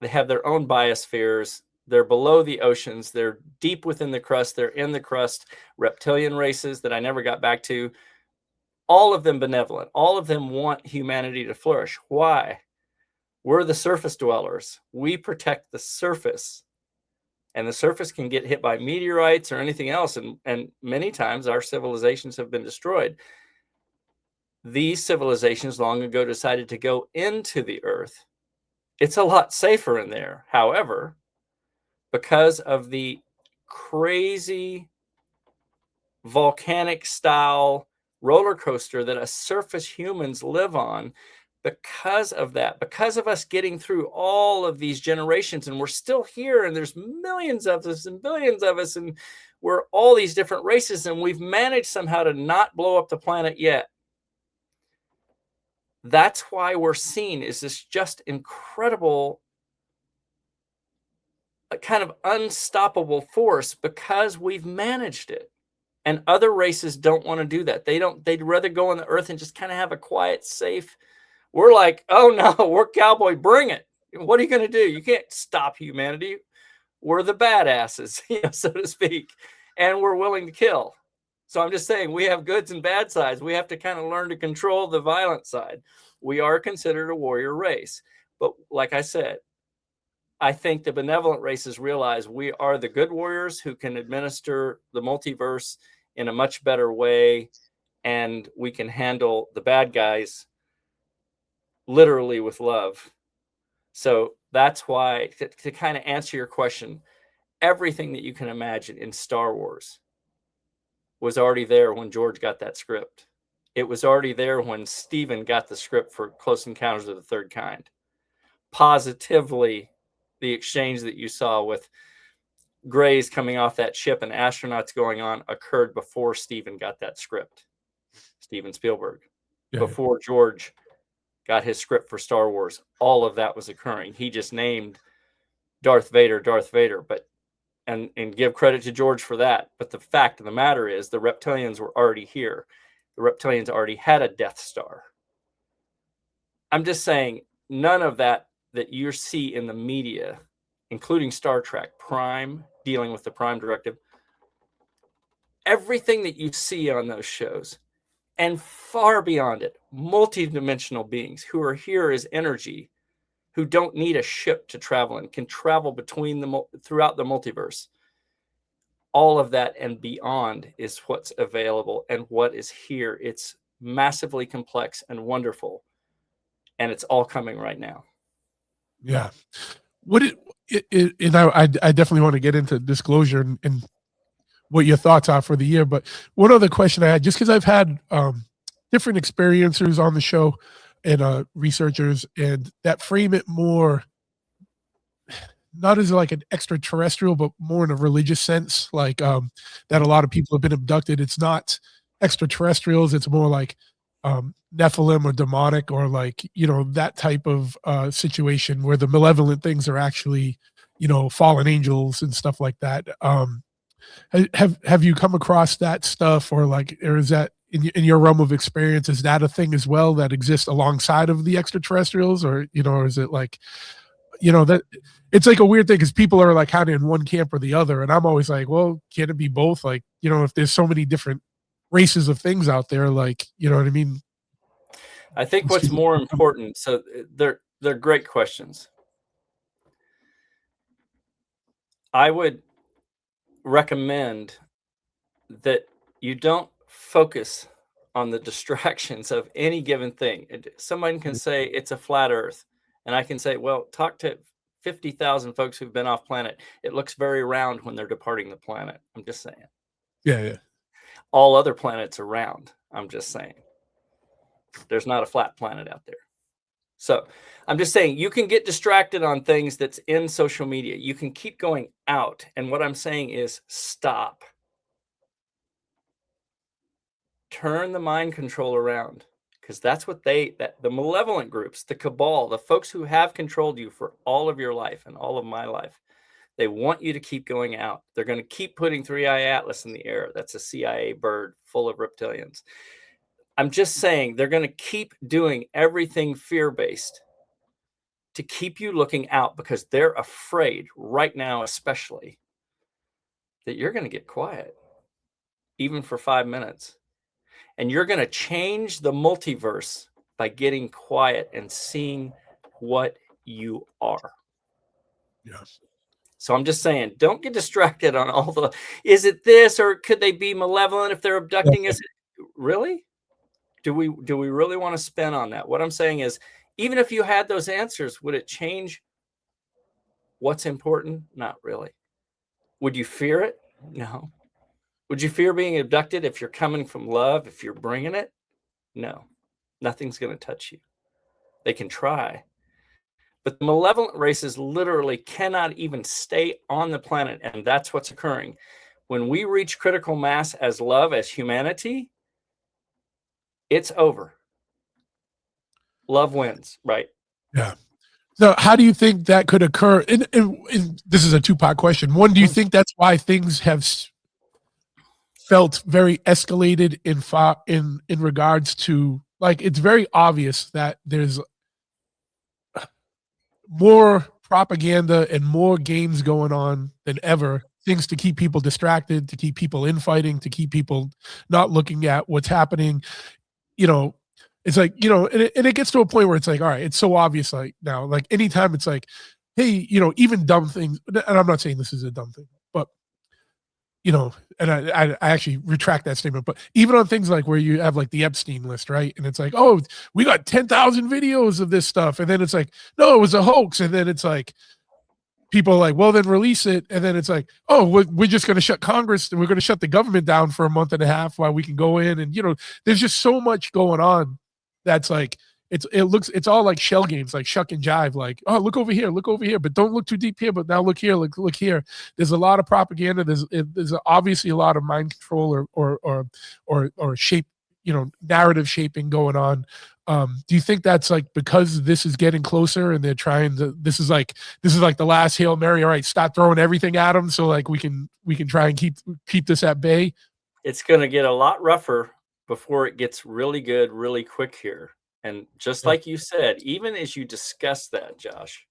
They have their own biospheres. They're below the oceans. They're deep within the crust. They're in the crust. Reptilian races that I never got back to. All of them benevolent. All of them want humanity to flourish. Why? We're the surface dwellers. We protect the surface. And the surface can get hit by meteorites or anything else. And many times our civilizations have been destroyed. These civilizations long ago decided to go into the earth. It's a lot safer in there. However, because of the crazy volcanic style roller coaster that us surface humans live on, because of that, because of us getting through all of these generations, and we're still here, and there's millions of us and billions of us, and we're all these different races, and we've managed somehow to not blow up the planet yet. That's why we're seen as this just incredible kind of unstoppable force, because we've managed it. And other races don't want to do that. They'd rather go on the earth and just kind of have a quiet, safe. We're like, oh no, we're cowboy, bring it. What are you going to do? You can't stop humanity. We're the badasses, so to speak, and we're willing to kill. So I'm just saying, we have goods and bad sides. We have to kind of learn to control the violent side. We are considered a warrior race. But like I said, I think the benevolent races realize we are the good warriors who can administer the multiverse in a much better way, and we can handle the bad guys literally with love. So that's why, to kind of answer your question, everything that you can imagine in Star Wars was already there when George got that script. It was already there when Steven got the script for Close Encounters of the Third Kind. Positively, the exchange that you saw with Grays coming off that ship and astronauts going on occurred before Steven got that script. Steven Spielberg. Yeah. Before George got his script for Star Wars, all of that was occurring. He just named Darth Vader, but and give credit to George for that. But the fact of the matter is the reptilians were already here. The reptilians already had a Death Star. I'm just saying, none of that you see in the media, including Star Trek, Prime, dealing with the Prime Directive, everything that you see on those shows, and far beyond it, multidimensional beings who are here as energy, who don't need a ship to travel and can travel throughout the multiverse. All of that and beyond is what's available and what is here. It's massively complex and wonderful, and it's all coming right now. Yeah. I definitely want to get into disclosure and what your thoughts are for the year. But one other question I had, just because I've had different experiencers on the show and researchers, and that frame it more not as like an extraterrestrial, but more in a religious sense, like that a lot of people have been abducted. It's not extraterrestrials. It's more like Nephilim or demonic, or like, that type of situation where the malevolent things are actually, fallen angels and stuff like that. Have you come across that stuff, or is that in your realm of experience? Is that a thing as well that exists alongside of the extraterrestrials, or or is it like, that it's like a weird thing because people are like kind of in one camp or the other, and I'm always like, well, can't it be both? Like, if there's so many different races of things out there, like, you know what I mean? I think what's more important, so they're great questions. I would recommend that you don't focus on the distractions of any given thing. Someone can say it's a flat earth, and I can say, well, talk to 50,000 folks who've been off planet. It looks very round when they're departing the planet. I'm just saying. Yeah. All other planets are round. I'm just saying. There's not a flat planet out there. So I'm just saying, you can get distracted on things that's in social media. You can keep going out. And what I'm saying is stop. Turn the mind control around, because that's what the malevolent groups, the cabal, the folks who have controlled you for all of your life and all of my life, They want you to keep going out. They're going to keep putting 3i Atlas in the air. That's a CIA bird full of reptilians. I'm just saying they're going to keep doing everything fear-based to keep you looking out, because they're afraid right now, especially, that you're going to get quiet, even for 5 minutes. And you're going to change the multiverse by getting quiet and seeing what you are. Yes. So I'm just saying, don't get distracted on all the, is it this, or could they be malevolent if they're abducting us? Really? Do we really want to spin on that? What I'm saying is, even if you had those answers, would it change what's important? Not really. Would you fear it? No. Would you fear being abducted if you're coming from love, if you're bringing it? No. Nothing's going to touch you. They can try. But the malevolent races literally cannot even stay on the planet, and that's what's occurring. When we reach critical mass as love, as humanity, it's over. Love wins, right? Yeah. So how do you think that could occur? And this is a two-part question. One, do you think that's why things have felt very escalated in regards to, like, it's very obvious that there's more propaganda and more games going on than ever, things to keep people distracted, to keep people infighting, to keep people not looking at what's happening. You know, it's like, and it gets to a point where it's like, all right, it's so obvious. Like now, like anytime it's like, hey, even dumb things, and I'm not saying this is a dumb thing, but and I actually retract that statement, but even on things like where you have like the Epstein list, right? And it's like, oh, we got 10,000 videos of this stuff. And then it's like, no, it was a hoax. And then it's like, people are like, well, then release it. And then it's like, oh, we're just going to shut Congress and we're going to shut the government down for a month and a half while we can go in. And, there's just so much going on that's like, it's all like shell games, like shuck and jive, like, oh, look over here, but don't look too deep here, but now look here, look here. There's a lot of propaganda. There's obviously a lot of mind control or shape, narrative shaping going on. Do you think that's like because this is getting closer and they're trying to, this is like the last Hail Mary, all right, stop throwing everything at them so like we can try and keep this at bay? It's going to get a lot rougher before it gets really good, really quick here. And just like you said, even as you discuss that, Josh,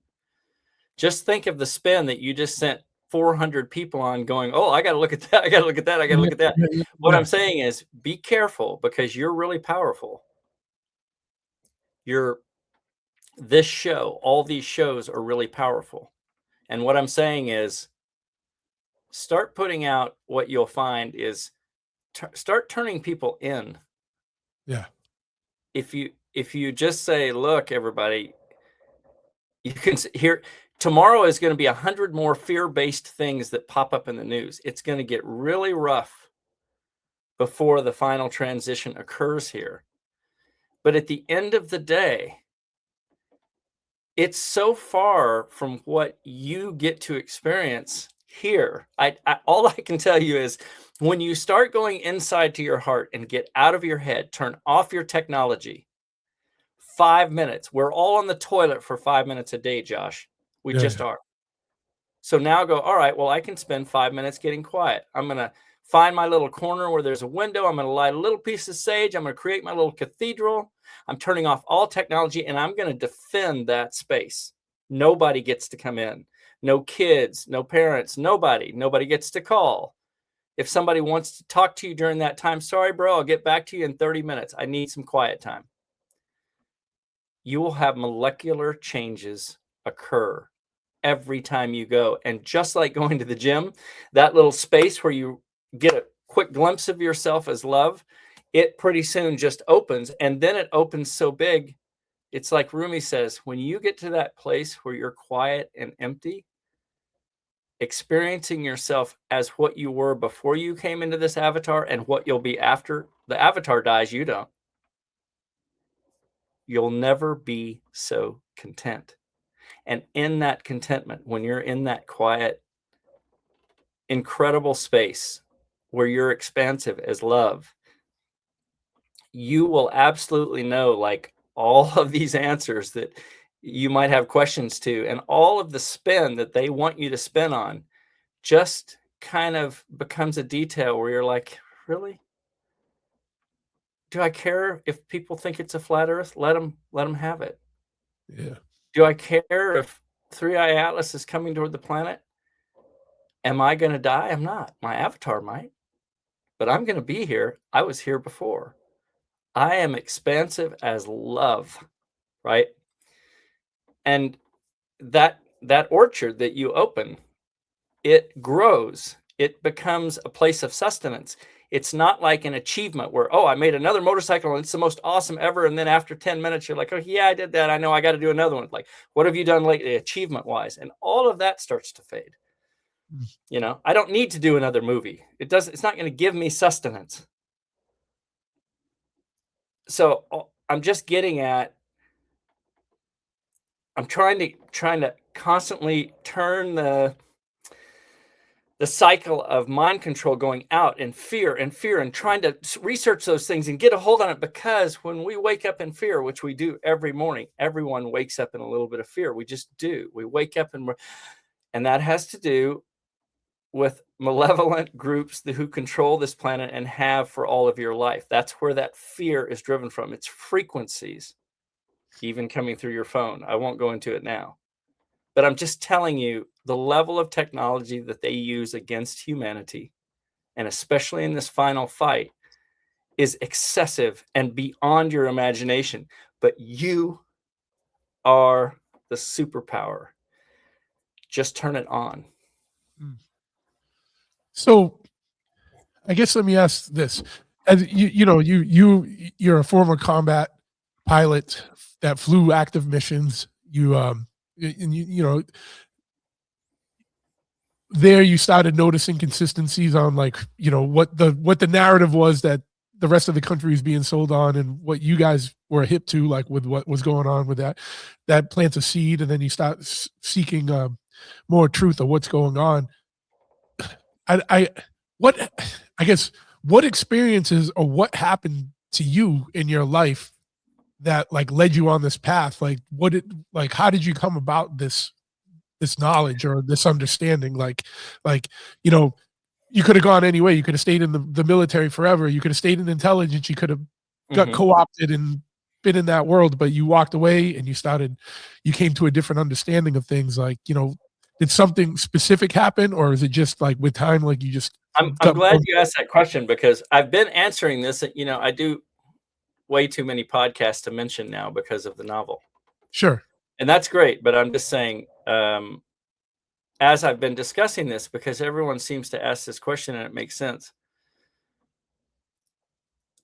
just think of the spin that you just sent 400 people on going, oh, I got to look at that. I got to look at that. I got to look at that. What I'm saying is be careful, because you're really powerful. This show, all these shows are really powerful. And what I'm saying is start putting out, what you'll find is start turning people in. Yeah. If you just say, look, everybody, you can hear tomorrow is going to be 100 more fear-based things that pop up in the news. It's going to get really rough before the final transition occurs here. But at the end of the day, it's so far from what you get to experience here. All I can tell you is when you start going inside to your heart and get out of your head, turn off your technology, 5 minutes. We're all on the toilet for 5 minutes a day, Josh. We just are. So now go, all right, well, I can spend 5 minutes getting quiet. I'm going to find my little corner where there's a window. I'm going to light a little piece of sage. I'm going to create my little cathedral. I'm turning off all technology, and I'm going to defend that space. Nobody gets to come in. No kids, no parents, nobody. Nobody gets to call. If somebody wants to talk to you during that time, sorry, bro, I'll get back to you in 30 minutes. I need some quiet time. You will have molecular changes occur every time you go. And just like going to the gym, that little space where you get a quick glimpse of yourself as love, it pretty soon just opens. And then it opens so big. It's like Rumi says, when you get to that place where you're quiet and empty, experiencing yourself as what you were before you came into this avatar and what you'll be after the avatar dies, you don't. You'll never be so content. And in that contentment, when you're in that quiet, incredible space where you're expansive as love, you will absolutely know, like all of these answers that you might have questions to, and all of the spin that they want you to spin on just kind of becomes a detail where you're like, really? Do I care if people think it's a flat earth? Let them have it. Yeah. Do I care if Three-Eye Atlas is coming toward the planet? Am I going to die? I'm not. My avatar might, but I'm going to be here. I was here before. I am expansive as love, right? And that orchard that you open, it grows. It becomes a place of sustenance. It's not like an achievement where, oh, I made another motorcycle and it's the most awesome ever. And then after 10 minutes, you're like, oh, yeah, I did that. I know I got to do another one. Like, what have you done lately, achievement wise? And all of that starts to fade. You know, I don't need to do another movie. It's not going to give me sustenance. So I'm just getting at, I'm trying to constantly turn the cycle of mind control going out and fear and trying to research those things and get a hold on it, because when we wake up in fear, which we do every morning, everyone wakes up in a little bit of fear. We just do. We wake up and that has to do with malevolent groups who control this planet and have for all of your life. That's where that fear is driven from. It's frequencies, even coming through your phone. I won't go into it now. But I'm just telling you the level of technology that they use against humanity, and especially in this final fight, is excessive and beyond your imagination. But you are the superpower. Just turn it on. So I guess let me ask this. As you're a former combat pilot that flew active missions. There you started noticing consistencies on, like, what the narrative was that the rest of the country is being sold on, and what you guys were hip to, like with what was going on with that plants a seed, and then you start seeking more truth of what's going on. I guess what experiences or what happened to you in your life that, like, led you on this path? How did you come about this knowledge or this understanding? You could have gone any way. You could have stayed in the military forever. You could have stayed in intelligence. You could have got co-opted and been in that world, but you walked away and you came to a different understanding of things. Did something specific happen, or is it just like with time, like you just I'm glad you asked that question, because I've been answering this. I do way too many podcasts to mention now because of the novel. Sure. And that's great. But I'm just saying, as I've been discussing this, because everyone seems to ask this question and it makes sense.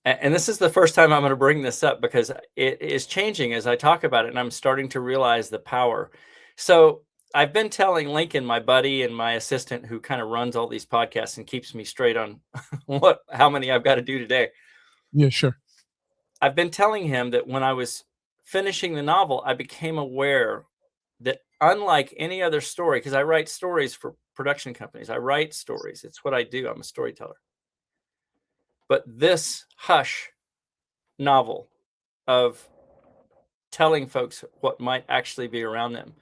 And this is the first time I'm going to bring this up, because it is changing as I talk about it, and I'm starting to realize the power. So I've been telling Lincoln, my buddy and my assistant, who kind of runs all these podcasts and keeps me straight on how many I've got to do today. Yeah, sure. I've been telling him that when I was finishing the novel, I became aware that, unlike any other story, because I write stories for production companies, I write stories. It's what I do. I'm a storyteller. But this hush novel of telling folks what might actually be around them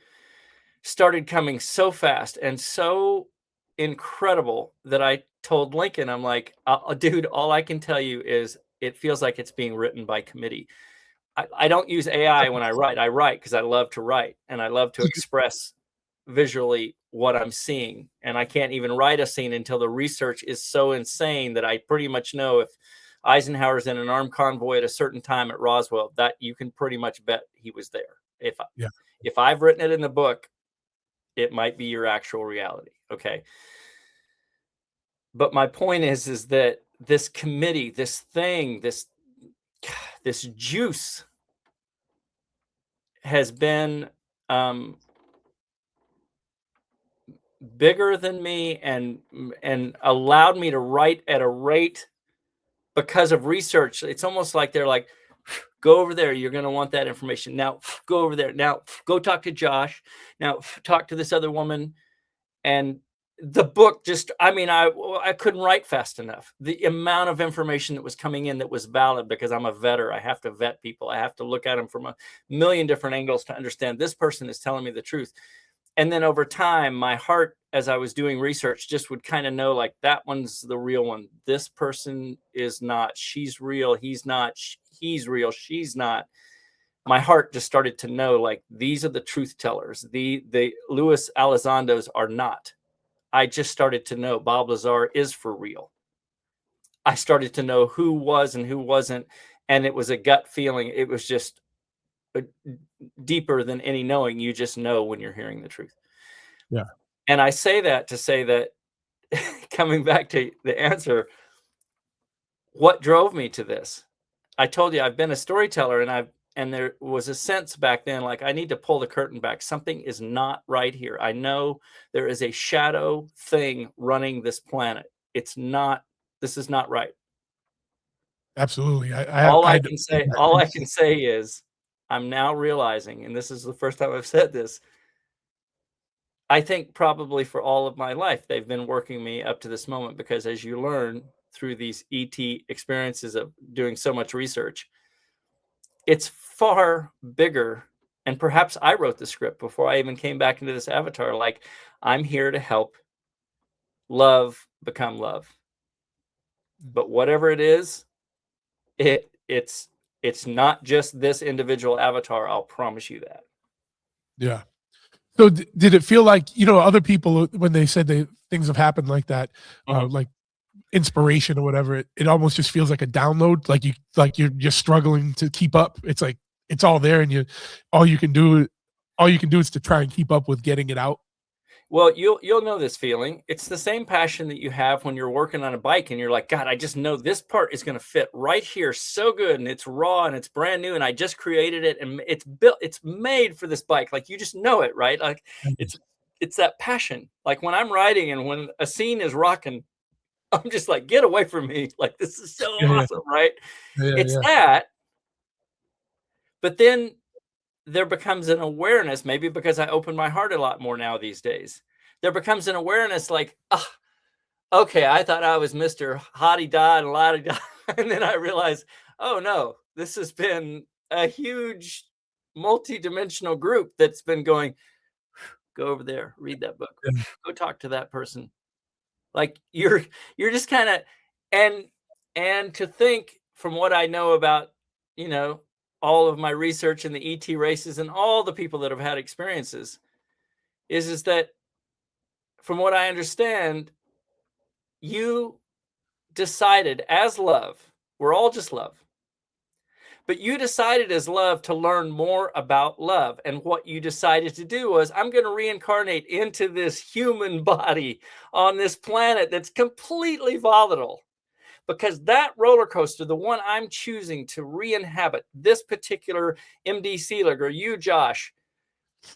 started coming so fast and so incredible that I told Lincoln, I'm like, dude, all I can tell you is it feels like it's being written by committee. I don't use AI when I write. I write because I love to write, and I love to express visually what I'm seeing. And I can't even write a scene until the research is so insane that I pretty much know if Eisenhower's in an armed convoy at a certain time at Roswell, that you can pretty much bet he was there. If I've written it in the book, it might be your actual reality. Okay. But my point is that this committee, this thing, this juice has been bigger than me, and allowed me to write at a rate because of research. It's almost like they're like, go over there. You're going to want that information. Now go over there. Now go talk to Josh. Now talk to this other woman. And the book just, I mean, I couldn't write fast enough. The amount of information that was coming in that was valid, because I'm a vetter. I have to vet people. I have to look at them from a million different angles to understand this person is telling me the truth. And then over time, my heart, as I was doing research, just would kind of know, like, that one's the real one. This person is not. She's real. He's not. He's real. She's not. My heart just started to know, like, these are the truth tellers. The Luis Elizondos are not. I just started to know Bob Lazar is for real. I started to know who was and who wasn't. And it was a gut feeling. It was just deeper than any knowing. You just know when you're hearing the truth. Yeah. And I say that to say that, coming back to the answer, what drove me to this? I told you I've been a storyteller, and there was a sense back then, like, I need to pull the curtain back. Something is not right here. I know there is a shadow thing running this planet. This is not right. Absolutely. All I can say is, I'm now realizing, and this is the first time I've said this, I think probably for all of my life, they've been working me up to this moment, because as you learn through these ET experiences of doing so much research, it's far bigger. And perhaps I wrote the script before I even came back into this avatar. Like, I'm here to help love become love. But whatever it is, it's not just this individual avatar. I'll promise you that. Yeah. So did it feel like, other people, when they said things have happened like that, like inspiration or whatever, it almost just feels like a download, like you're just struggling to keep up. It's like it's all there, and all you can do is to try and keep up with getting it out. Well, you'll know this feeling. It's the same passion that you have when you're working on a bike and you're like, God, I just know this part is going to fit right here so good, and it's raw and it's brand new, and I just created it, and it's built, it's made for this bike. Like, you just know it, right? Like, it's that passion. Like, when I'm riding and when a scene is rocking, I'm just like, get away from me. Like, this is so awesome, right? It's that. But then there becomes an awareness, maybe because I open my heart a lot more now these days. There becomes an awareness, like, okay, I thought I was Mr. Hottie Da and Lottie Da. And then I realized, oh no, this has been a huge multi-dimensional group that's been going, go over there, read that book, go talk to that person. Like, you're just kind of, and to think, from what I know about, all of my research in the ET races and all the people that have had experiences, is that, from what I understand, you decided as love, we're all just love, but you decided as love to learn more about love. And what you decided to do was, I'm going to reincarnate into this human body on this planet that's completely volatile. Because that roller coaster, the one I'm choosing to re-inhabit, this particular MD Selig, or you, Josh,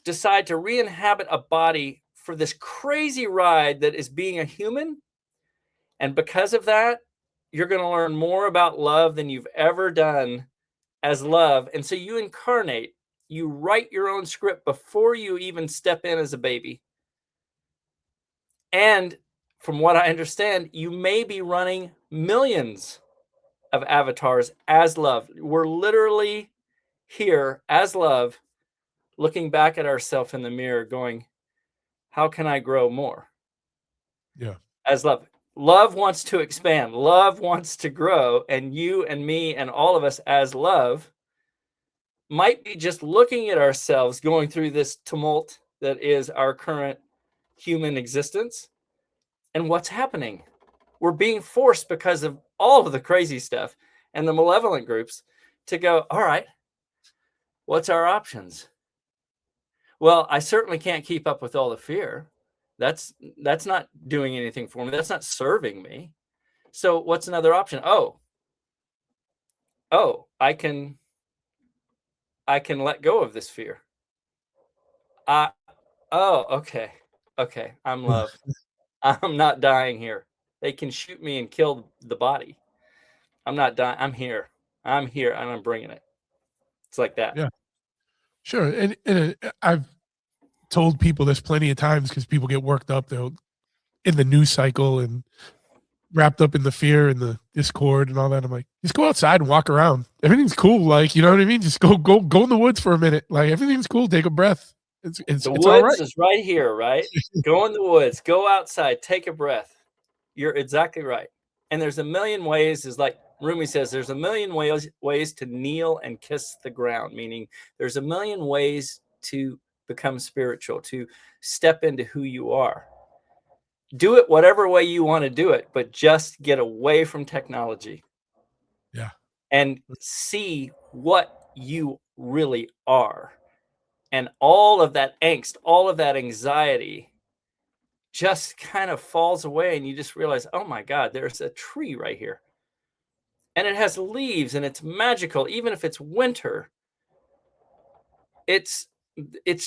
decide to re-inhabit a body for this crazy ride that is being a human. And because of that, you're going to learn more about love than you've ever done as love. And so you incarnate, you write your own script before you even step in as a baby. And from what I understand, you may be running millions of avatars as love. We're literally here as love, looking back at ourselves in the mirror going, how can I grow more? Yeah. As love. Love wants to expand. Love wants to grow. And you and me and all of us as love might be just looking at ourselves going through this tumult that is our current human existence. And what's happening? We're being forced, because of all of the crazy stuff and the malevolent groups, to go, all right, what's our options? Well, I certainly can't keep up with all the fear. That's not doing anything for me. That's not serving me. So what's another option? Oh, I can let go of this fear. Okay. I'm love. I'm not dying here. They can shoot me and kill the body. I'm not dying. I'm here, and I'm bringing it. It's like that. Yeah. Sure. And I've told people this plenty of times, because people get worked up. in the news cycle and wrapped up in the fear and the discord and all that. I'm like, just go outside and walk around. Everything's cool. Like, you know what I mean? Just go in the woods for a minute. Like, everything's cool. Take a breath. It's The all right. woods is right here, right? Go in the woods, go outside, take a breath. You're exactly right. And there's a million ways, is like Rumi says, there's a million ways to kneel and kiss the ground, meaning there's a million ways to become spiritual, to step into who you are. Do it whatever way you want to do it, but just get away from technology. Yeah. And see what you really are. And all of that angst, all of that anxiety just kind of falls away, and you just realize, oh my God, there's a tree right here. And it has leaves and it's magical, even if it's winter. It's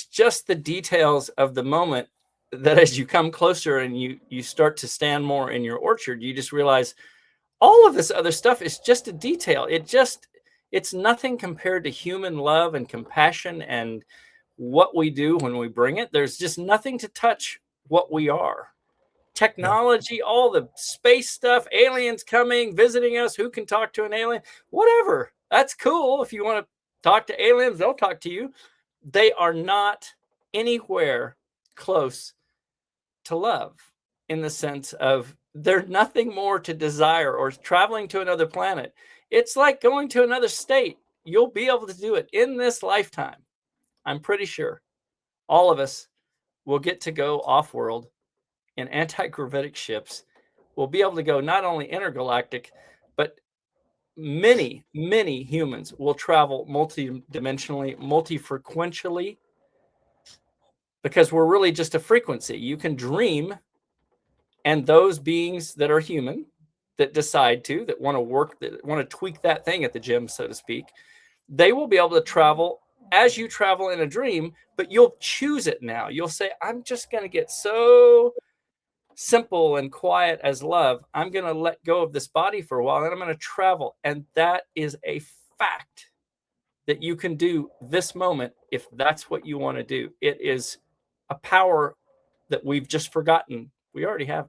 just the details of the moment that as you come closer and you start to stand more in your orchard, you just realize all of this other stuff is just a detail. It's nothing compared to human love and compassion and what we do when we bring it. There's just nothing to touch what we are. Technology, all the space stuff, aliens coming, visiting us, who can talk to an alien, whatever. That's cool. If you want to talk to aliens, they'll talk to you. They are not anywhere close to love, in the sense of there's nothing more to desire, or traveling to another planet. It's like going to another state. You'll be able to do it in this lifetime. I'm pretty sure all of us will get to go off-world in anti-gravitic ships. We'll be able to go not only intergalactic, but many, many humans will travel multi-dimensionally, multi-frequentially, because we're really just a frequency. You can dream, and those beings that are human, that decide to, that want to work, that want to tweak that thing at the gym, so to speak, they will be able to travel as you travel in a dream, but you'll choose it now. You'll say, I'm just going to get so simple and quiet as love. I'm going to let go of this body for a while, and I'm going to travel. And that is a fact that you can do this moment if that's what you want to do. It is a power that we've just forgotten. We already have.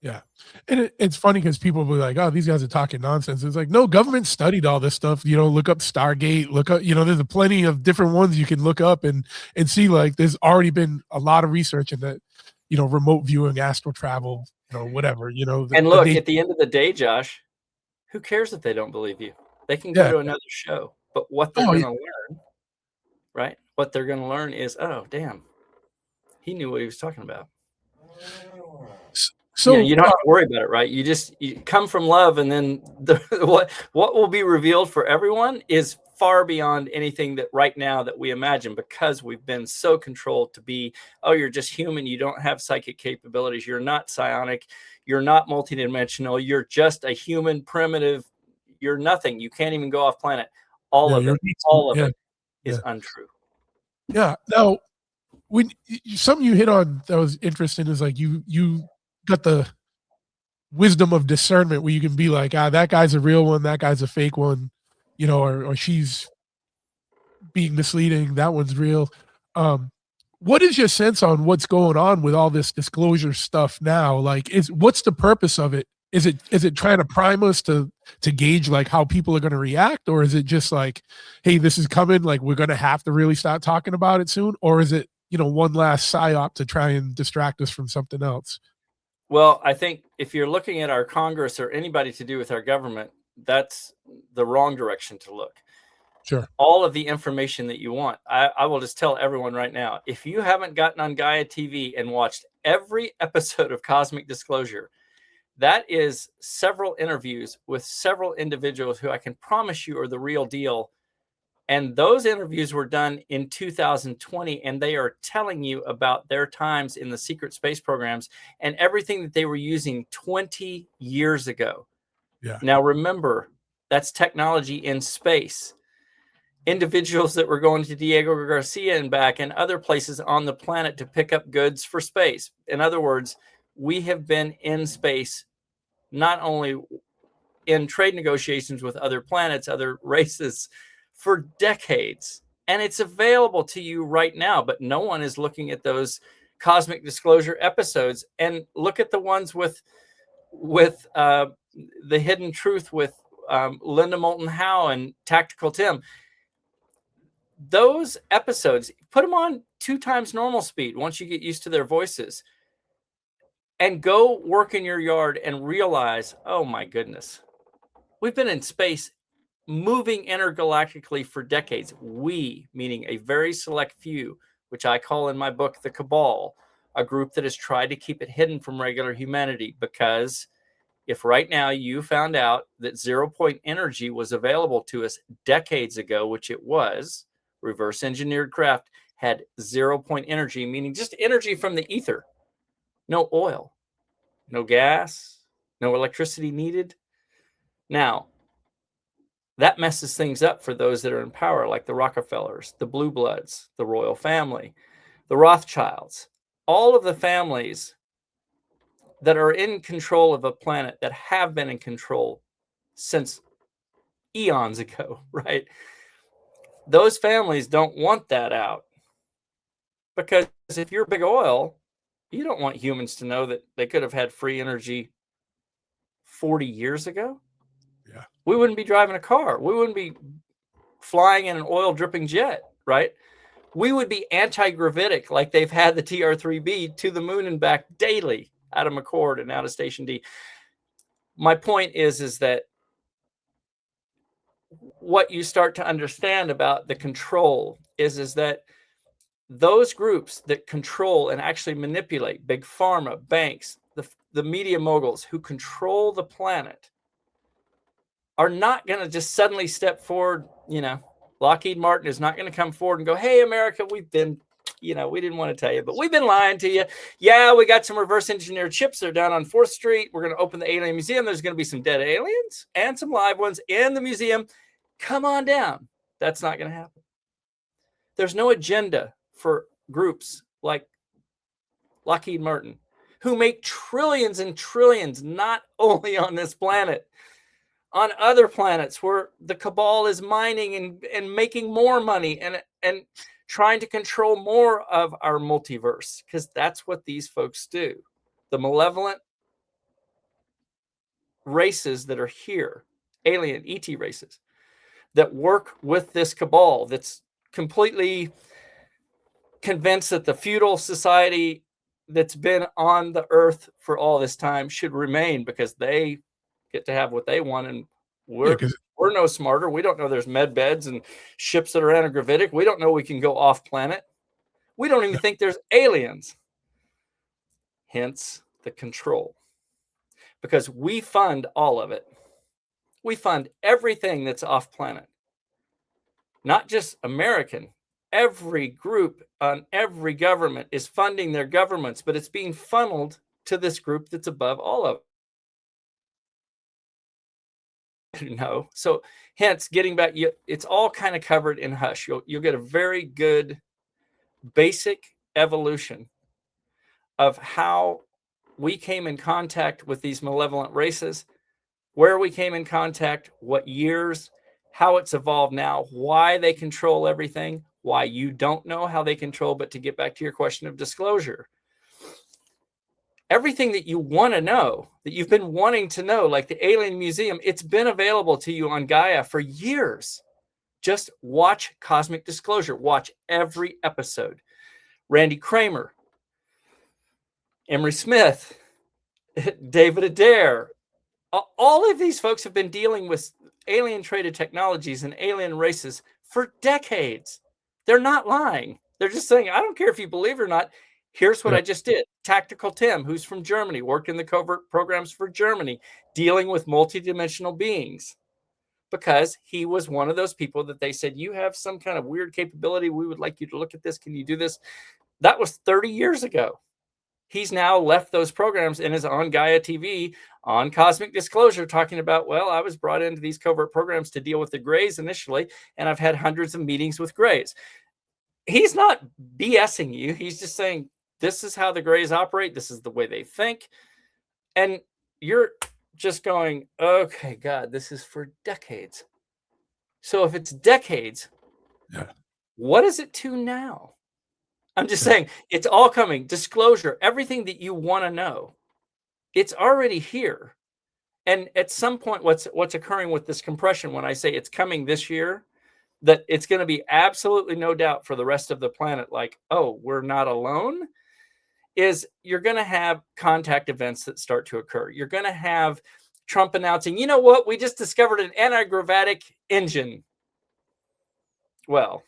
Yeah. And it's funny because people will be like, oh, these guys are talking nonsense. It's like, no, government studied all this stuff. You know, look up Stargate, look up, you know, there's plenty of different ones you can look up and see, like, there's already been a lot of research in that, you know, remote viewing, astral travel, you know, whatever, you know. And look, at the end of the day, Josh, who cares if they don't believe you? They can go to another show. But what they're going to learn, right? What they're going to learn is, oh, damn, he knew what he was talking about. So you don't have to worry about it, right? You come from love, and then what will be revealed for everyone is far beyond anything that right now that we imagine, because we've been so controlled to be, oh, you're just human. You don't have psychic capabilities. You're not psionic. You're not multidimensional. You're just a human primitive. You're nothing. You can't even go off planet. All of it is untrue. Yeah. Now, when something you hit on that was interesting is like you got the wisdom of discernment where you can be like, that guy's a real one, that guy's a fake one, you know, or she's being misleading, that one's real. What is your sense on what's going on with all this disclosure stuff now? Like, what's the purpose of it? Is it trying to prime us to gauge like how people are going to react, or is it just like, hey, this is coming, like we're going to have to really start talking about it soon, or is it, you know, one last psyop to try and distract us from something else? Well, I think if you're looking at our Congress or anybody to do with our government, that's the wrong direction to look. Sure. All of the information that you want. I will just tell everyone right now, if you haven't gotten on Gaia TV and watched every episode of Cosmic Disclosure, that is several interviews with several individuals who I can promise you are the real deal. And those interviews were done in 2020, and they are telling you about their times in the secret space programs and everything that they were using 20 years ago. Yeah. Now, remember, that's technology in space. Individuals that were going to Diego Garcia and back and other places on the planet to pick up goods for space. In other words, we have been in space, not only in trade negotiations with other planets, other races, for decades, and it's available to you right now, but no one is looking at those cosmic disclosure episodes and look at the ones with the hidden truth with Linda Moulton Howe and Tactical Tim. Those episodes, put them on 2 times normal speed once you get used to their voices, and go work in your yard and realize, oh my goodness, we've been in space moving intergalactically for decades. We, meaning a very select few, which I call in my book the Cabal, a group that has tried to keep it hidden from regular humanity. Because if right now you found out that 0-point energy was available to us decades ago, which it was, reverse engineered craft had 0-point energy, meaning just energy from the ether, no oil, no gas, no electricity needed. Now, that messes things up for those that are in power, like the Rockefellers, the Blue Bloods, the royal family, the Rothschilds, all of the families that are in control of a planet, that have been in control since eons ago, right? Those families don't want that out, because if you're big oil, you don't want humans to know that they could have had free energy 40 years ago. Yeah. We wouldn't be driving a car. We wouldn't be flying in an oil dripping jet, right? We would be anti-gravitic, like they've had the TR-3B to the moon and back daily out of McCord and out of Station D. My point is that what you start to understand about the control is that those groups that control and actually manipulate big pharma, banks, the media moguls who control the planet are not going to just suddenly step forward. Lockheed Martin is not going to come forward and go, hey, America, we've been, we didn't want to tell you, but we've been lying to you. Yeah, we got some reverse engineered chips. They're down on 4th Street. We're going to open the Alien Museum. There's going to be some dead aliens and some live ones in the museum. Come on down. That's not going to happen. There's no agenda for groups like Lockheed Martin, who make trillions and trillions, not only on this planet, on other planets where the cabal is mining and making more money and trying to control more of our multiverse, because that's what these folks do. The malevolent races that are here, alien ET races, that work with this cabal that's completely convinced that the feudal society that's been on the earth for all this time should remain, because they get to have what they want, and we're no smarter. We don't know there's med beds and ships that are antigravitic. We don't know we can go off planet. We don't even think there's aliens. Hence the control, because we fund all of it. We fund everything that's off planet, not just American. Every group on every government is funding their governments, but it's being funneled to this group that's above all of it. So hence, getting back, it's all kind of covered in hush. You'll get a very good basic evolution of how we came in contact with these malevolent races, where we came in contact, what years, how it's evolved now, why they control everything, why you don't know how they control. But to get back to your question of disclosure, everything that you want to know, that you've been wanting to know, like the Alien Museum, it's been available to you on Gaia for years. Just watch Cosmic Disclosure. Watch every episode. Randy Kramer, Emery Smith, David Adair, all of these folks have been dealing with alien traded technologies and alien races for decades. They're not lying. They're just saying, I don't care if you believe it or not. Here's what I just did. Tactical Tim, who's from Germany, worked in the covert programs for Germany, dealing with multidimensional beings, because he was one of those people that they said, you have some kind of weird capability. We would like you to look at this. Can you do this? That was 30 years ago. He's now left those programs and is on Gaia TV on Cosmic Disclosure talking about, well, I was brought into these covert programs to deal with the Greys initially, and I've had hundreds of meetings with Greys. He's not BSing you. He's just saying, this is how the Greys operate. This is the way they think. And you're just going, okay, God, this is for decades. So if it's decades, what is it to now? I'm just saying it's all coming. Disclosure, everything that you want to know, it's already here. And at some point, what's occurring with this compression, when I say it's coming this year, that it's going to be absolutely no doubt for the rest of the planet, like, oh, we're not alone, is you're going to have contact events that start to occur. You're going to have Trump announcing, you know what, we just discovered an anti-gravitic engine. Well,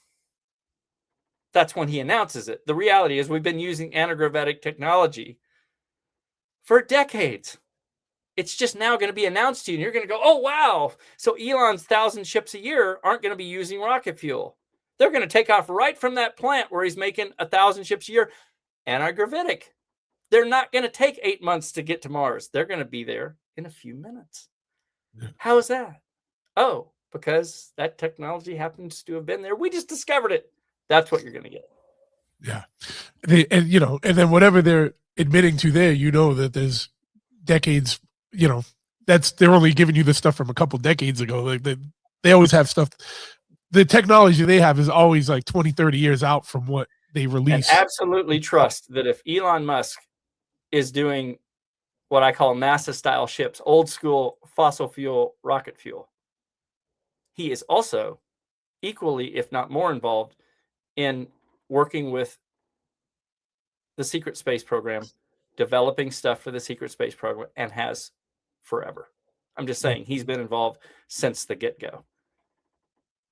that's when he announces it. The reality is we've been using anti-gravitic technology for decades. It's just now going to be announced to you, and you're going to go, oh, wow. So Elon's 1,000 ships a year aren't going to be using rocket fuel. They're going to take off right from that plant where he's making 1,000 ships a year, anti-gravitic. They're not going to take 8 months to get to Mars. They're going to be there in a few minutes. Yeah. How is that? Oh, because that technology happens to have been there. We just discovered it. That's what you're going to get. Yeah. And then whatever they're admitting to there, that there's decades, they're only giving you this stuff from a couple decades ago. Like they always have stuff. The technology they have is always like 20, 30 years out from what they release. And absolutely trust that if Elon Musk is doing what I call NASA style ships, old school fossil fuel, rocket fuel, he is also equally, if not more, involved in working with the secret space program, developing stuff for the secret space program, and has forever. I'm just saying he's been involved since the get-go.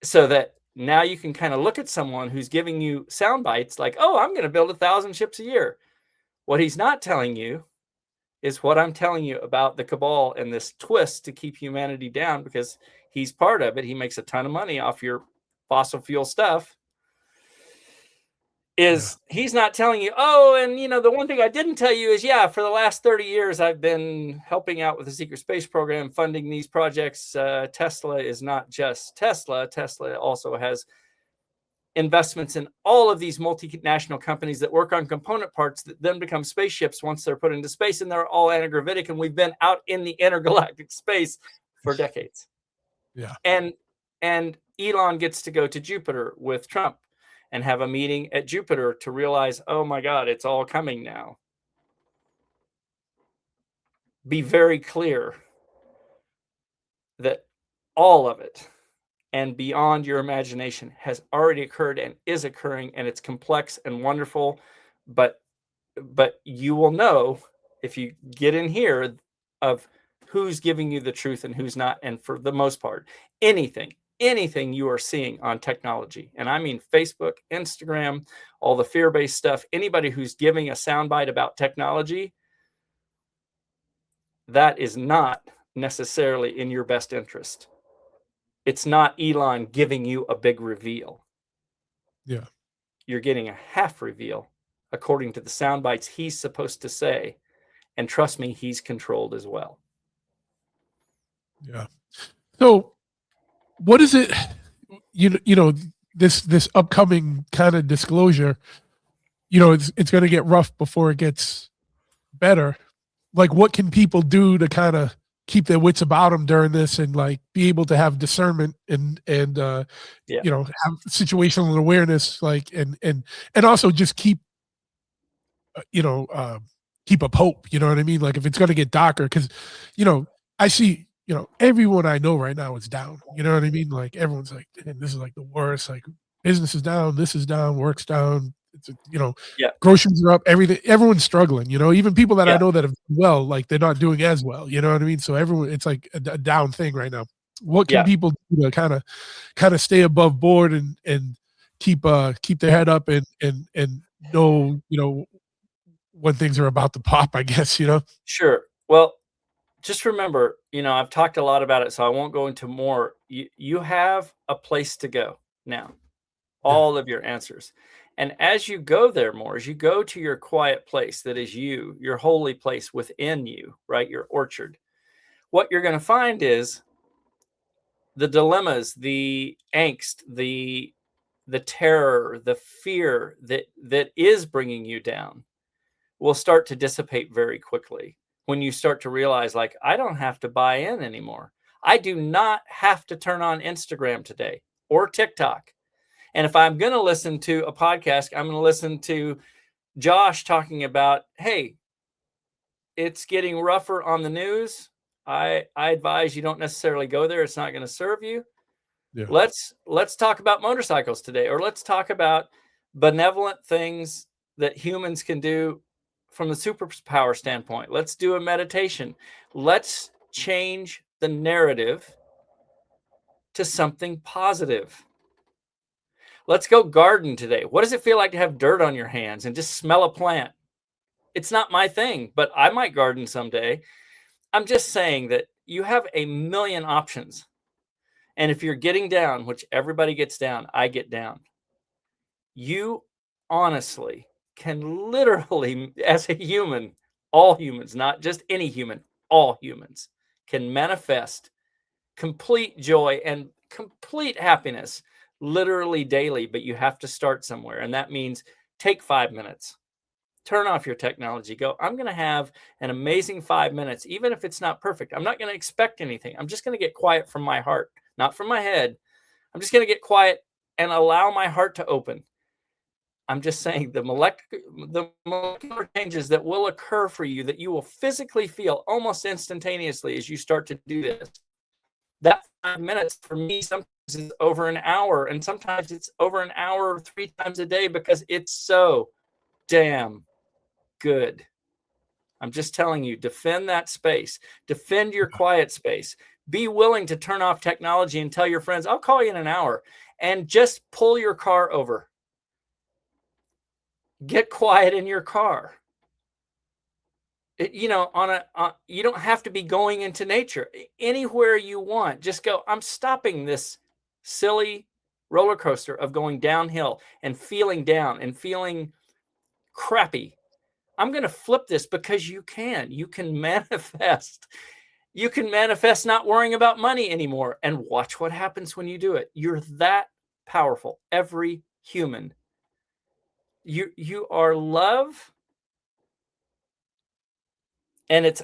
So that now you can kind of look at someone who's giving you sound bites like, oh, I'm going to build 1,000 ships a year. What he's not telling you is what I'm telling you about the cabal and this twist to keep humanity down, because he's part of it. He makes a ton of money off your fossil fuel stuff. He's not telling you, oh, and the one thing I didn't tell you is, for the last 30 years, I've been helping out with the secret space program, funding these projects. Tesla is not just Tesla. Tesla also has investments in all of these multinational companies that work on component parts that then become spaceships once they're put into space, and they're all anti-gravitic, and we've been out in the intergalactic space for decades. Yeah. And Elon gets to go to Jupiter with Trump and have a meeting at Jupiter to realize, oh my God, it's all coming now. Be very clear that all of it and beyond your imagination has already occurred and is occurring, and it's complex and wonderful, but you will know if you get in here of who's giving you the truth and who's not. And for the most part, anything you are seeing on technology, and I mean Facebook, Instagram, all the fear-based stuff, anybody who's giving a soundbite about technology, that is not necessarily in your best interest. It's not Elon giving you a big reveal. Yeah. You're getting a half reveal according to the sound bites he's supposed to say. And trust me, he's controlled as well. Yeah. So what is it, this upcoming kind of disclosure, it's going to get rough before it gets better. Like, what can people do to kind of keep their wits about them during this, and like be able to have discernment and have situational awareness, like, and also just keep up hope, you know what I mean? Like, if it's going to get darker, because I see everyone I know right now is down, you know what I mean? Like, everyone's like, this is like the worst, like, business is down, this is down, work's down, it's groceries are up, everyone's struggling, even people that I know that have done well, like, they're not doing as well, you know what I mean? So everyone, it's like a down thing right now. What can people do to kind of stay above board and keep their head up and know when things are about to pop, I guess? Sure. Well, just remember, I've talked a lot about it, so I won't go into more. You have a place to go now, all of your answers. And as you go there more, as you go to your quiet place that is you, your holy place within you, right? Your orchard, what you're going to find is the dilemmas, the angst, the terror, the fear that is bringing you down will start to dissipate very quickly. When you start to realize, like, I don't have to buy in anymore. I do not have to turn on Instagram today or TikTok. And if I'm going to listen to a podcast, I'm going to listen to Josh talking about, hey, it's getting rougher on the news. I advise you don't necessarily go there. It's not going to serve you. Yeah. Let's talk about motorcycles today, or let's talk about benevolent things that humans can do from the superpower standpoint. Let's do a meditation. Let's change the narrative to something positive. Let's go garden today. What does it feel like to have dirt on your hands and just smell a plant? It's not my thing, but I might garden someday. I'm just saying that you have a million options. And if you're getting down, which everybody gets down, I get down, you honestly can literally, as a human, all humans, not just any human, all humans can manifest complete joy and complete happiness literally daily, but you have to start somewhere. And that means take 5 minutes, turn off your technology, go, I'm going to have an amazing 5 minutes, even if it's not perfect. I'm not going to expect anything. I'm just going to get quiet from my heart, not from my head. I'm just going to get quiet and allow my heart to open. I'm just saying the molecular changes that will occur for you, that you will physically feel almost instantaneously as you start to do this. That 5 minutes for me sometimes is over an hour, and sometimes it's over an hour 3 times a day because it's so damn good. I'm just telling you, defend that space, defend your quiet space. Be willing to turn off technology and tell your friends, I'll call you in an hour, and just pull your car over. Get quiet in your car. You know, you don't have to be going into nature. Anywhere you want, just go, I'm stopping this silly roller coaster of going downhill and feeling down and feeling crappy. I'm going to flip this because you can manifest. You can manifest not worrying about money anymore, and watch what happens when you do it. You're that powerful. Every human. You are love, and it's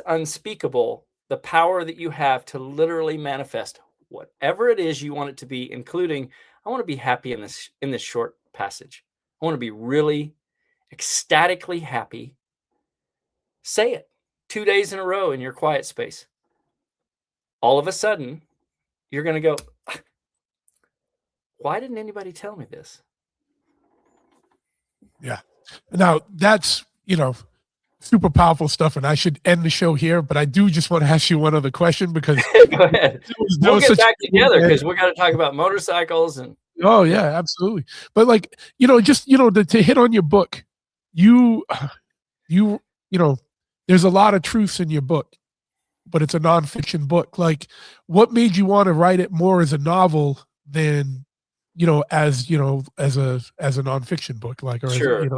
unspeakable, the power that you have to literally manifest whatever it is you want it to be, including, I want to be happy in this short passage. I want to be really ecstatically happy. Say it 2 days in a row in your quiet space. All of a sudden, you're going to go, why didn't anybody tell me this? Yeah. Now that's, super powerful stuff, and I should end the show here, but I do just want to ask you one other question because go ahead. We'll get back together because we got to talk about motorcycles and. Oh yeah, absolutely. But like, just, to hit on your book, you there's a lot of truths in your book, but it's a nonfiction book. Like, what made you want to write it more as a novel than, as a nonfiction book? Like, or sure. As,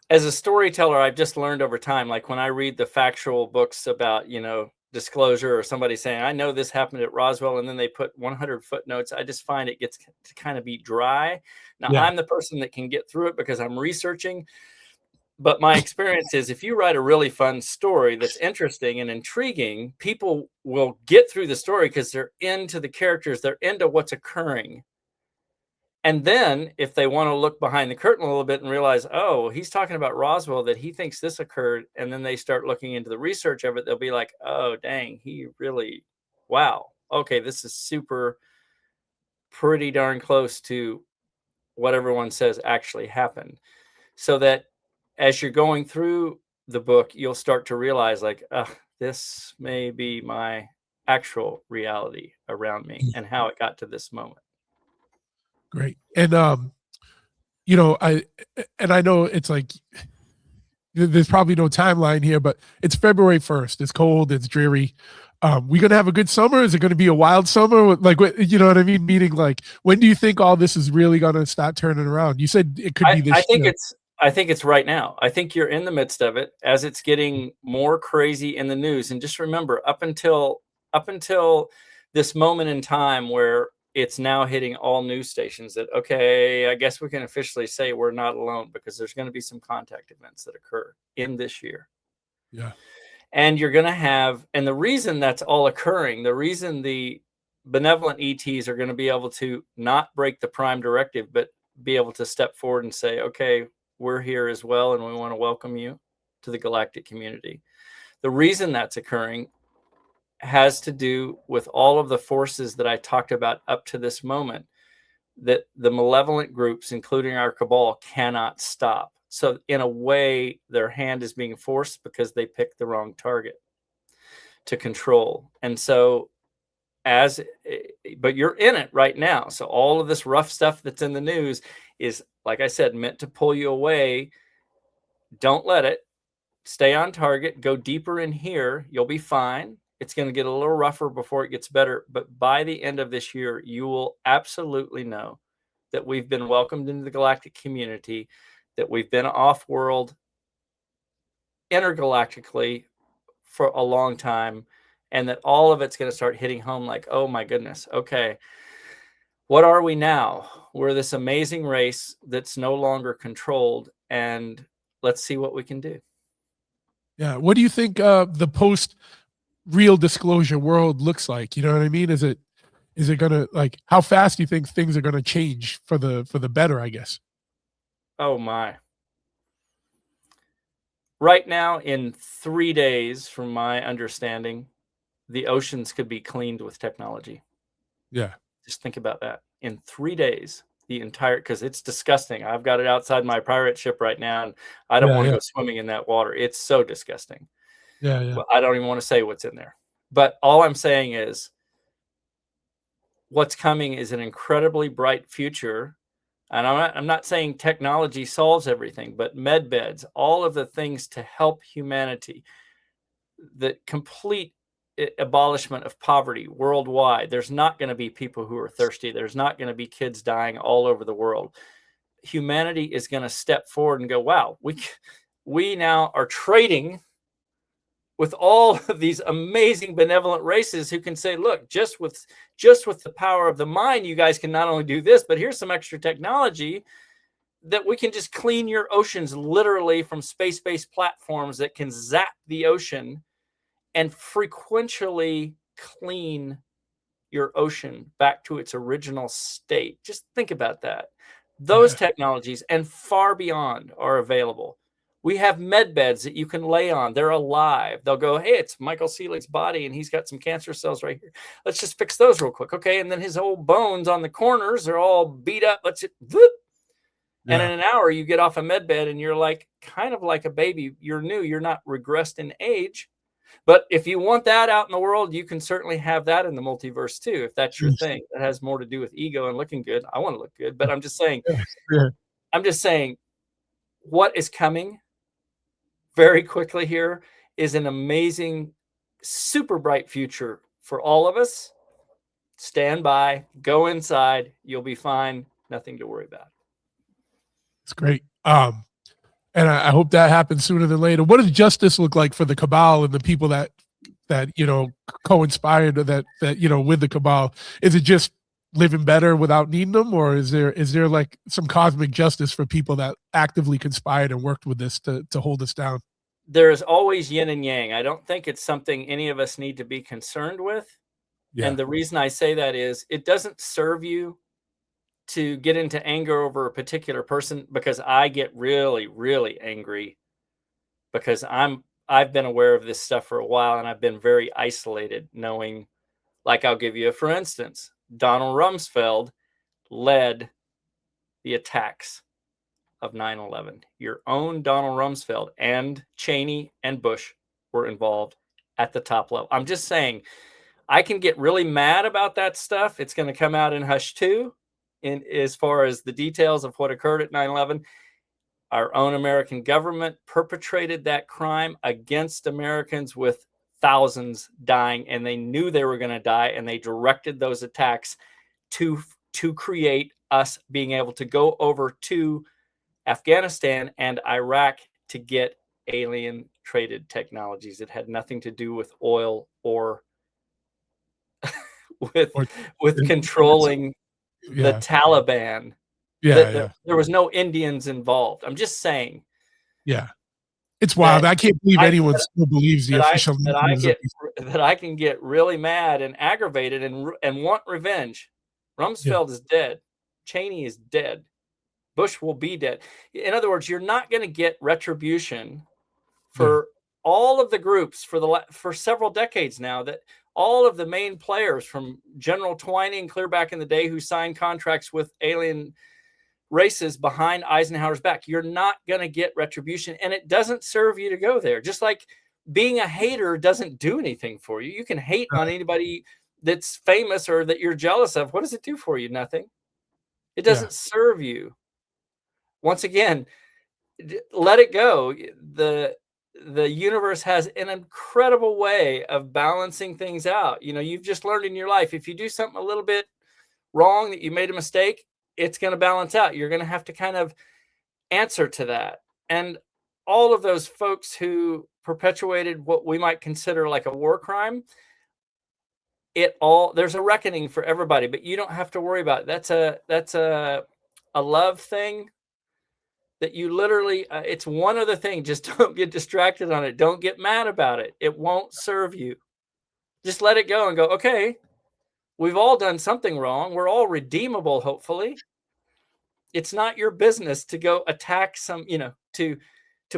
as a storyteller, I've just learned over time, like when I read the factual books about, disclosure, or somebody saying, I know this happened at Roswell, and then they put 100 footnotes, I just find it gets to kind of be dry. Now, yeah. I'm the person that can get through it because I'm researching. But my experience is if you write a really fun story that's interesting and intriguing, people will get through the story because they're into the characters, they're into what's occurring. And then if they want to look behind the curtain a little bit and realize, oh, he's talking about Roswell, that he thinks this occurred, and then they start looking into the research of it, they'll be like, oh, dang, he really, wow. Okay, this is pretty darn close to what everyone says actually happened. So that as you're going through the book, you'll start to realize, like, this may be my actual reality around me and how it got to this moment. Great. And I know it's like there's probably no timeline here, but it's February 1st. It's cold, it's dreary. We gonna have a good summer? Is it gonna be a wild summer? Like, you know what I mean? Meaning, like, when do you think all this is really gonna start turning around? You said it could be this year. I think it's right now. I think you're in the midst of it as it's getting more crazy in the news. And just remember, up until this moment in time where it's now hitting all news stations, that, okay, I guess we can officially say we're not alone, because there's going to be some contact events that occur in this year. Yeah. And you're going to have, and the reason that's all occurring, the reason the benevolent ETs are going to be able to not break the prime directive, but be able to step forward and say, okay, we're here as well, and we want to welcome you to the galactic community. The reason that's occurring has to do with all of the forces that I talked about up to this moment, that the malevolent groups, including our cabal, cannot stop. So in a way, their hand is being forced because they picked the wrong target to control. And so but you're in it right now. So all of this rough stuff that's in the news is, like I said, meant to pull you away. Don't let it. Stay on target. Go deeper in here. You'll be fine. It's going to get a little rougher before it gets better. But by the end of this year, you will absolutely know that we've been welcomed into the galactic community, that we've been off-world intergalactically for a long time, and that all of it's going to start hitting home like, oh my goodness, okay, what are we now? We're this amazing race that's no longer controlled, and let's see what we can do. Yeah. What do you think the post real disclosure world looks like? You know what I mean? Is it gonna, like, how fast do you think things are gonna change for the better, I guess? Oh my. Right now, in 3 days, from my understanding, the oceans could be cleaned with technology. Yeah. Just think about that. In 3 days, the entire, because it's disgusting. I've got it outside my pirate ship right now, and I don't want to go swimming in that water. It's so disgusting. Yeah. Well, I don't even want to say what's in there. But all I'm saying is what's coming is an incredibly bright future. And I'm not saying technology solves everything, but med beds, all of the things to help humanity, the complete abolishment of poverty worldwide. There's not going to be people who are thirsty. There's not going to be kids dying all over the world. Humanity is going to step forward and go, wow, we now are trading with all of these amazing benevolent races who can say, look, just with the power of the mind, you guys can not only do this, but here's some extra technology that we can just clean your oceans literally from space-based platforms that can zap the ocean and frequentially clean your ocean back to its original state. Just think about that. Those technologies and far beyond are available. We have med beds that you can lay on. They're alive. They'll go, hey, it's Michael Selig's body, and he's got some cancer cells right here. Let's just fix those real quick. Okay. And then his old bones on the corners are all beat up. Let's whoop. And in an hour, you get off a med bed and you're like, kind of like a baby. You're new. You're not regressed in age. But if you want that out in the world, you can certainly have that in the multiverse too, if that's your thing. That has more to do with ego and looking good. I want to look good, but I'm just saying, what is coming very quickly here is an amazing, super bright future for all of us. Stand by, go inside, you'll be fine. Nothing to worry about. It's great. And I hope that happens sooner than later. What does justice look like for the cabal and the people that co-inspired that with the cabal? Is it just living better without needing them, or is there like some cosmic justice for people that actively conspired and worked with this to hold us down? There is always yin and yang. I don't think it's something any of us need to be concerned with. Yeah. And the reason I say that is it doesn't serve you to get into anger over a particular person, because I get really, really angry because I've been aware of this stuff for a while, and I've been very isolated, knowing, like, I'll give you for instance, Donald Rumsfeld led the attacks of 9/11. Your own Donald Rumsfeld and Cheney and Bush were involved at the top level. I'm just saying, I can get really mad about that stuff. It's going to come out in Hush 2. In as far as the details of what occurred at 9/11, our own American government perpetrated that crime against Americans with thousands dying, and they knew they were going to die, and they directed those attacks to create us being able to go over to Afghanistan and Iraq to get alien traded technologies that had nothing to do with oil or with controlling the Taliban. There was no Indians involved. I'm just saying. Yeah. It's wild. I can't believe I anyone still believes the that I official that I narrative get of these. that I can get really mad and aggravated and want revenge. Yeah, Rumsfeld is dead. Cheney is dead. Bush will be dead. In other words, you're not going to get retribution yeah, for all of the groups for several decades now, that all of the main players from General Twining clear back in the day who signed contracts with alien races behind Eisenhower's back. You're not going to get retribution, and it doesn't serve you to go there. Just like being a hater doesn't do anything for you. You can hate on anybody that's famous or that you're jealous of. What does it do for you? Nothing. It yeah, doesn't serve you. Once again, let it go. The universe has an incredible way of balancing things out. You've just learned in your life, if you do something a little bit wrong, that you made a mistake, it's going to balance out. You're going to have to kind of answer to that. And all of those folks who perpetuated what we might consider like a war crime, there's a reckoning for everybody, but you don't have to worry about it. That's a love thing that you literally, it's one other thing. Just don't get distracted on it. Don't get mad about it. It won't serve you. Just let it go and go, okay, we've all done something wrong. We're all redeemable, hopefully. It's not your business to go attack to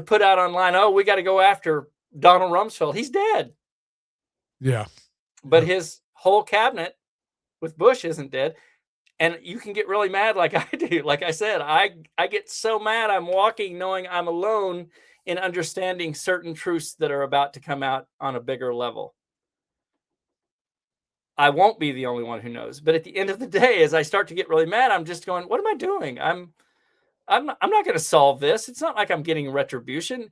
put out online, oh, we got to go after Donald Rumsfeld. He's dead. yeah. But his whole cabinet with Bush isn't dead. And you can get really mad like I do. Like I said, I get so mad I'm walking knowing I'm alone in understanding certain truths that are about to come out on a bigger level. I won't be the only one who knows. But at the end of the day, as I start to get really mad, I'm just going, what am I doing? I'm not going to solve this. It's not like I'm getting retribution.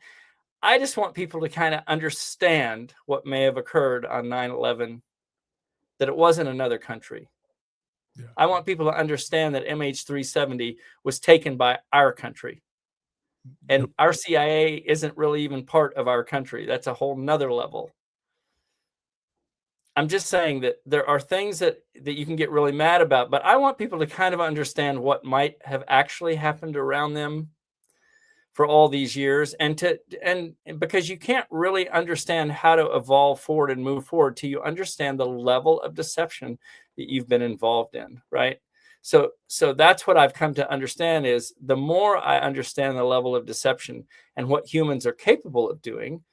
I just want people to kind of understand what may have occurred on 9/11, that it wasn't another country. Yeah. I want people to understand that MH370 was taken by our country. And Yep. our CIA isn't really even part of our country. That's a whole nother level. I'm just saying that there are things that you can get really mad about, but I want people to kind of understand what might have actually happened around them for all these years, and because you can't really understand how to evolve forward and move forward till you understand the level of deception that you've been involved in, right? So that's what I've come to understand, is the more I understand the level of deception and what humans are capable of doing,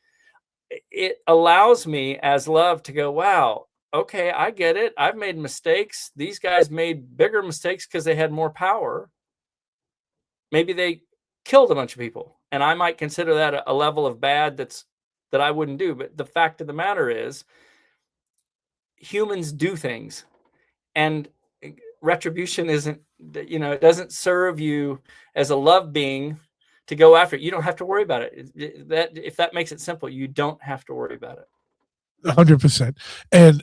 it allows me as love to go, wow, okay, I get it. I've made mistakes. These guys made bigger mistakes because they had more power. Maybe they killed a bunch of people, and I might consider that a level of bad that I wouldn't do. But the fact of the matter is, humans do things, and retribution isn't, it doesn't serve you as a love being to go after it. You don't have to worry about it. If that makes it simple, you don't have to worry about it. 100%. And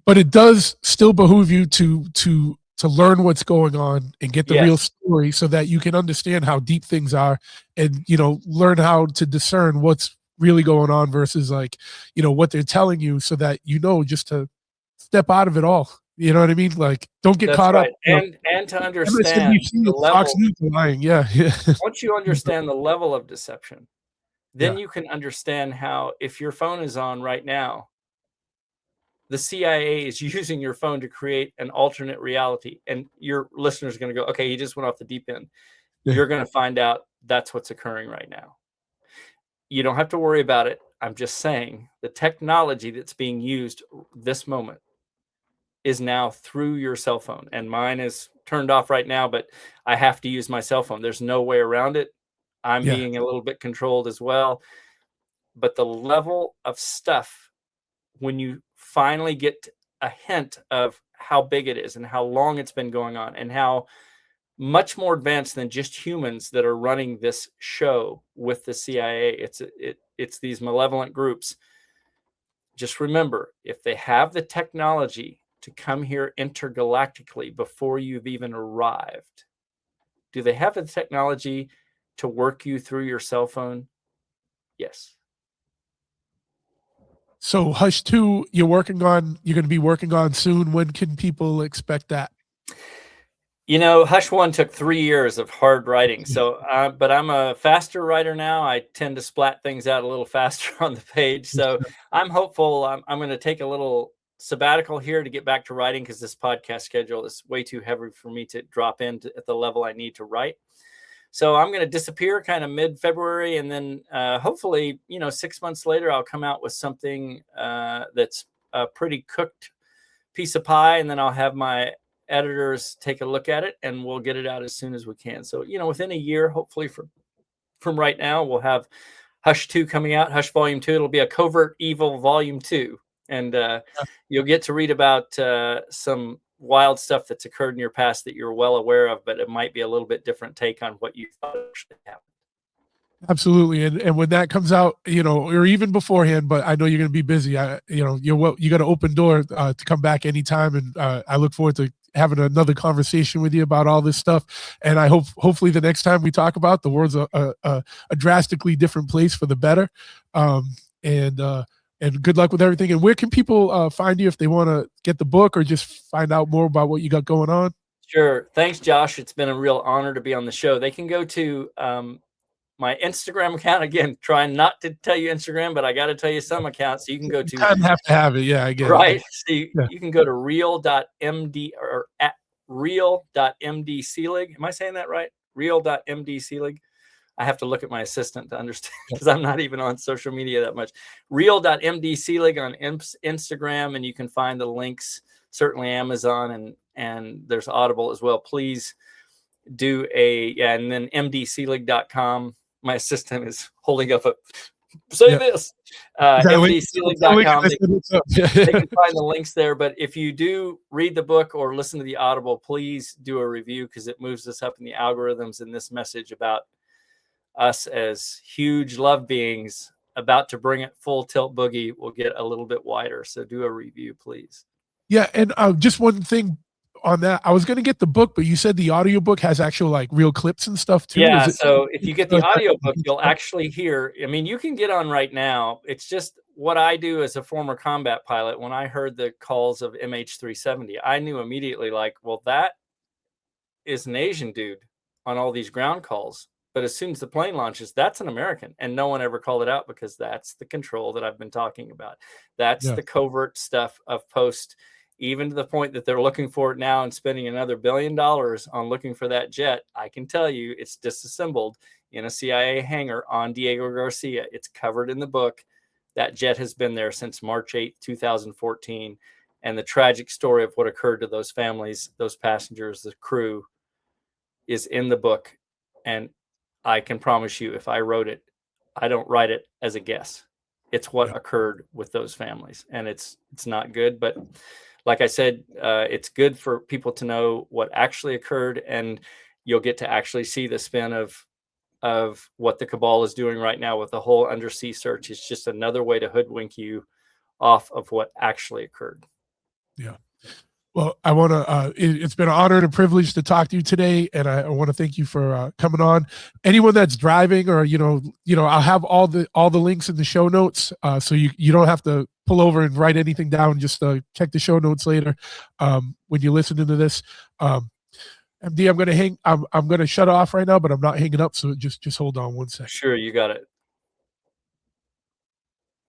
but it does still behoove you to learn what's going on and get the real story, so that you can understand how deep things are, and learn how to discern what's really going on versus what they're telling you, so that just to step out of it all. You know what I mean? Like, don't get caught up. And to understand the level. Fox News lying. Yeah. Once you understand the level of deception, then you can understand how, if your phone is on right now, the CIA is using your phone to create an alternate reality, and your listeners are going to go, okay, he just went off the deep end. Yeah. You're going to find out that's what's occurring right now. You don't have to worry about it. I'm just saying the technology that's being used this moment is now through your cell phone, and mine is turned off right now, but I have to use my cell phone. There's no way around it. I'm being a little bit controlled as well. But the level of stuff, when you finally get a hint of how big it is and how long it's been going on, and how much more advanced than just humans that are running this show with the CIA, it's these malevolent groups. Just remember, if they have the technology to come here intergalactically before you've even arrived, do they have the technology to work you through your cell phone? Yes. So Hush 2, you're going to be working on soon. When can people expect that? Hush One took 3 years of hard writing. So, but I'm a faster writer now. I tend to splat things out a little faster on the page. So I'm hopeful. I'm going to take a little sabbatical here to get back to writing, because this podcast schedule is way too heavy for me to drop in at the level I need to write. So I'm going to disappear kind of mid-February, and then hopefully, 6 months later, I'll come out with something that's a pretty cooked piece of pie, and then I'll have my editors take a look at it, and we'll get it out as soon as we can. So, within a year, hopefully from right now, we'll have Hush 2 coming out, Hush Volume 2. It'll be a Covert Evil Volume 2. And you'll get to read about some wild stuff that's occurred in your past that you're well aware of, but it might be a little bit different take on what you thought actually happened. Absolutely. And when that comes out, or even beforehand, but I know you're going to be busy. You got an open door to come back anytime. And I look forward to having another conversation with you about all this stuff. And I hopefully the next time we talk about, the world's a drastically different place for the better. And good luck with everything. And where can people find you if they want to get the book or just find out more about what you got going on? Sure. Thanks, Josh. It's been a real honor to be on the show. They can go to my Instagram account. Again, trying not to tell you Instagram, but I got to tell you some accounts. So you can go to. You kind of have to have it. Yeah, I get right. it. So you can go to real.md or at real.md-selig. Am I saying that right? Real.md-selig. I have to look at my assistant to understand, because I'm not even on social media that much. Real.md-selig on Instagram, and you can find the links, certainly Amazon, and there's Audible as well. Please do and then mdselig.com. My assistant is holding up this. mdselig.com. They can find the links there. But if you do read the book or listen to the Audible, please do a review, because it moves us up in the algorithms, and this message about us as huge love beings about to bring it full tilt boogie will get a little bit wider. So do a review, please. Yeah. And just one thing on that, I was going to get the book, but you said the audiobook has actual like real clips and stuff too. Yeah. So if you get the audiobook, you'll actually hear, you can get on right now. It's just what I do as a former combat pilot. When I heard the calls of MH370, I knew immediately, like, well, that is an Asian dude on all these ground calls. But as soon as the plane launches, that's an American, and no one ever called it out, because that's the control that I've been talking about. That's the covert stuff of post, even to the point that they're looking for it now and spending another $1 billion on looking for that jet. I can tell you it's disassembled in a CIA hangar on Diego Garcia. It's covered in the book. That jet has been there since March 8th, 2014. And the tragic story of what occurred to those families, those passengers, the crew, is in the book. And I can promise you, if I wrote it, I don't write it as a guess. It's what occurred with those families, and it's not good. But like I said, it's good for people to know what actually occurred, and you'll get to actually see the spin of what the cabal is doing right now with the whole undersea search. It's just another way to hoodwink you off of what actually occurred. Yeah. Well, I want to, it's been an honor and a privilege to talk to you today. And I want to thank you for coming on. Anyone that's driving, or, I'll have all the links in the show notes. So you don't have to pull over and write anything down. Just check the show notes later when you're listening to this. MD, I'm going to shut off right now, but I'm not hanging up. So just hold on one second. Sure. You got it.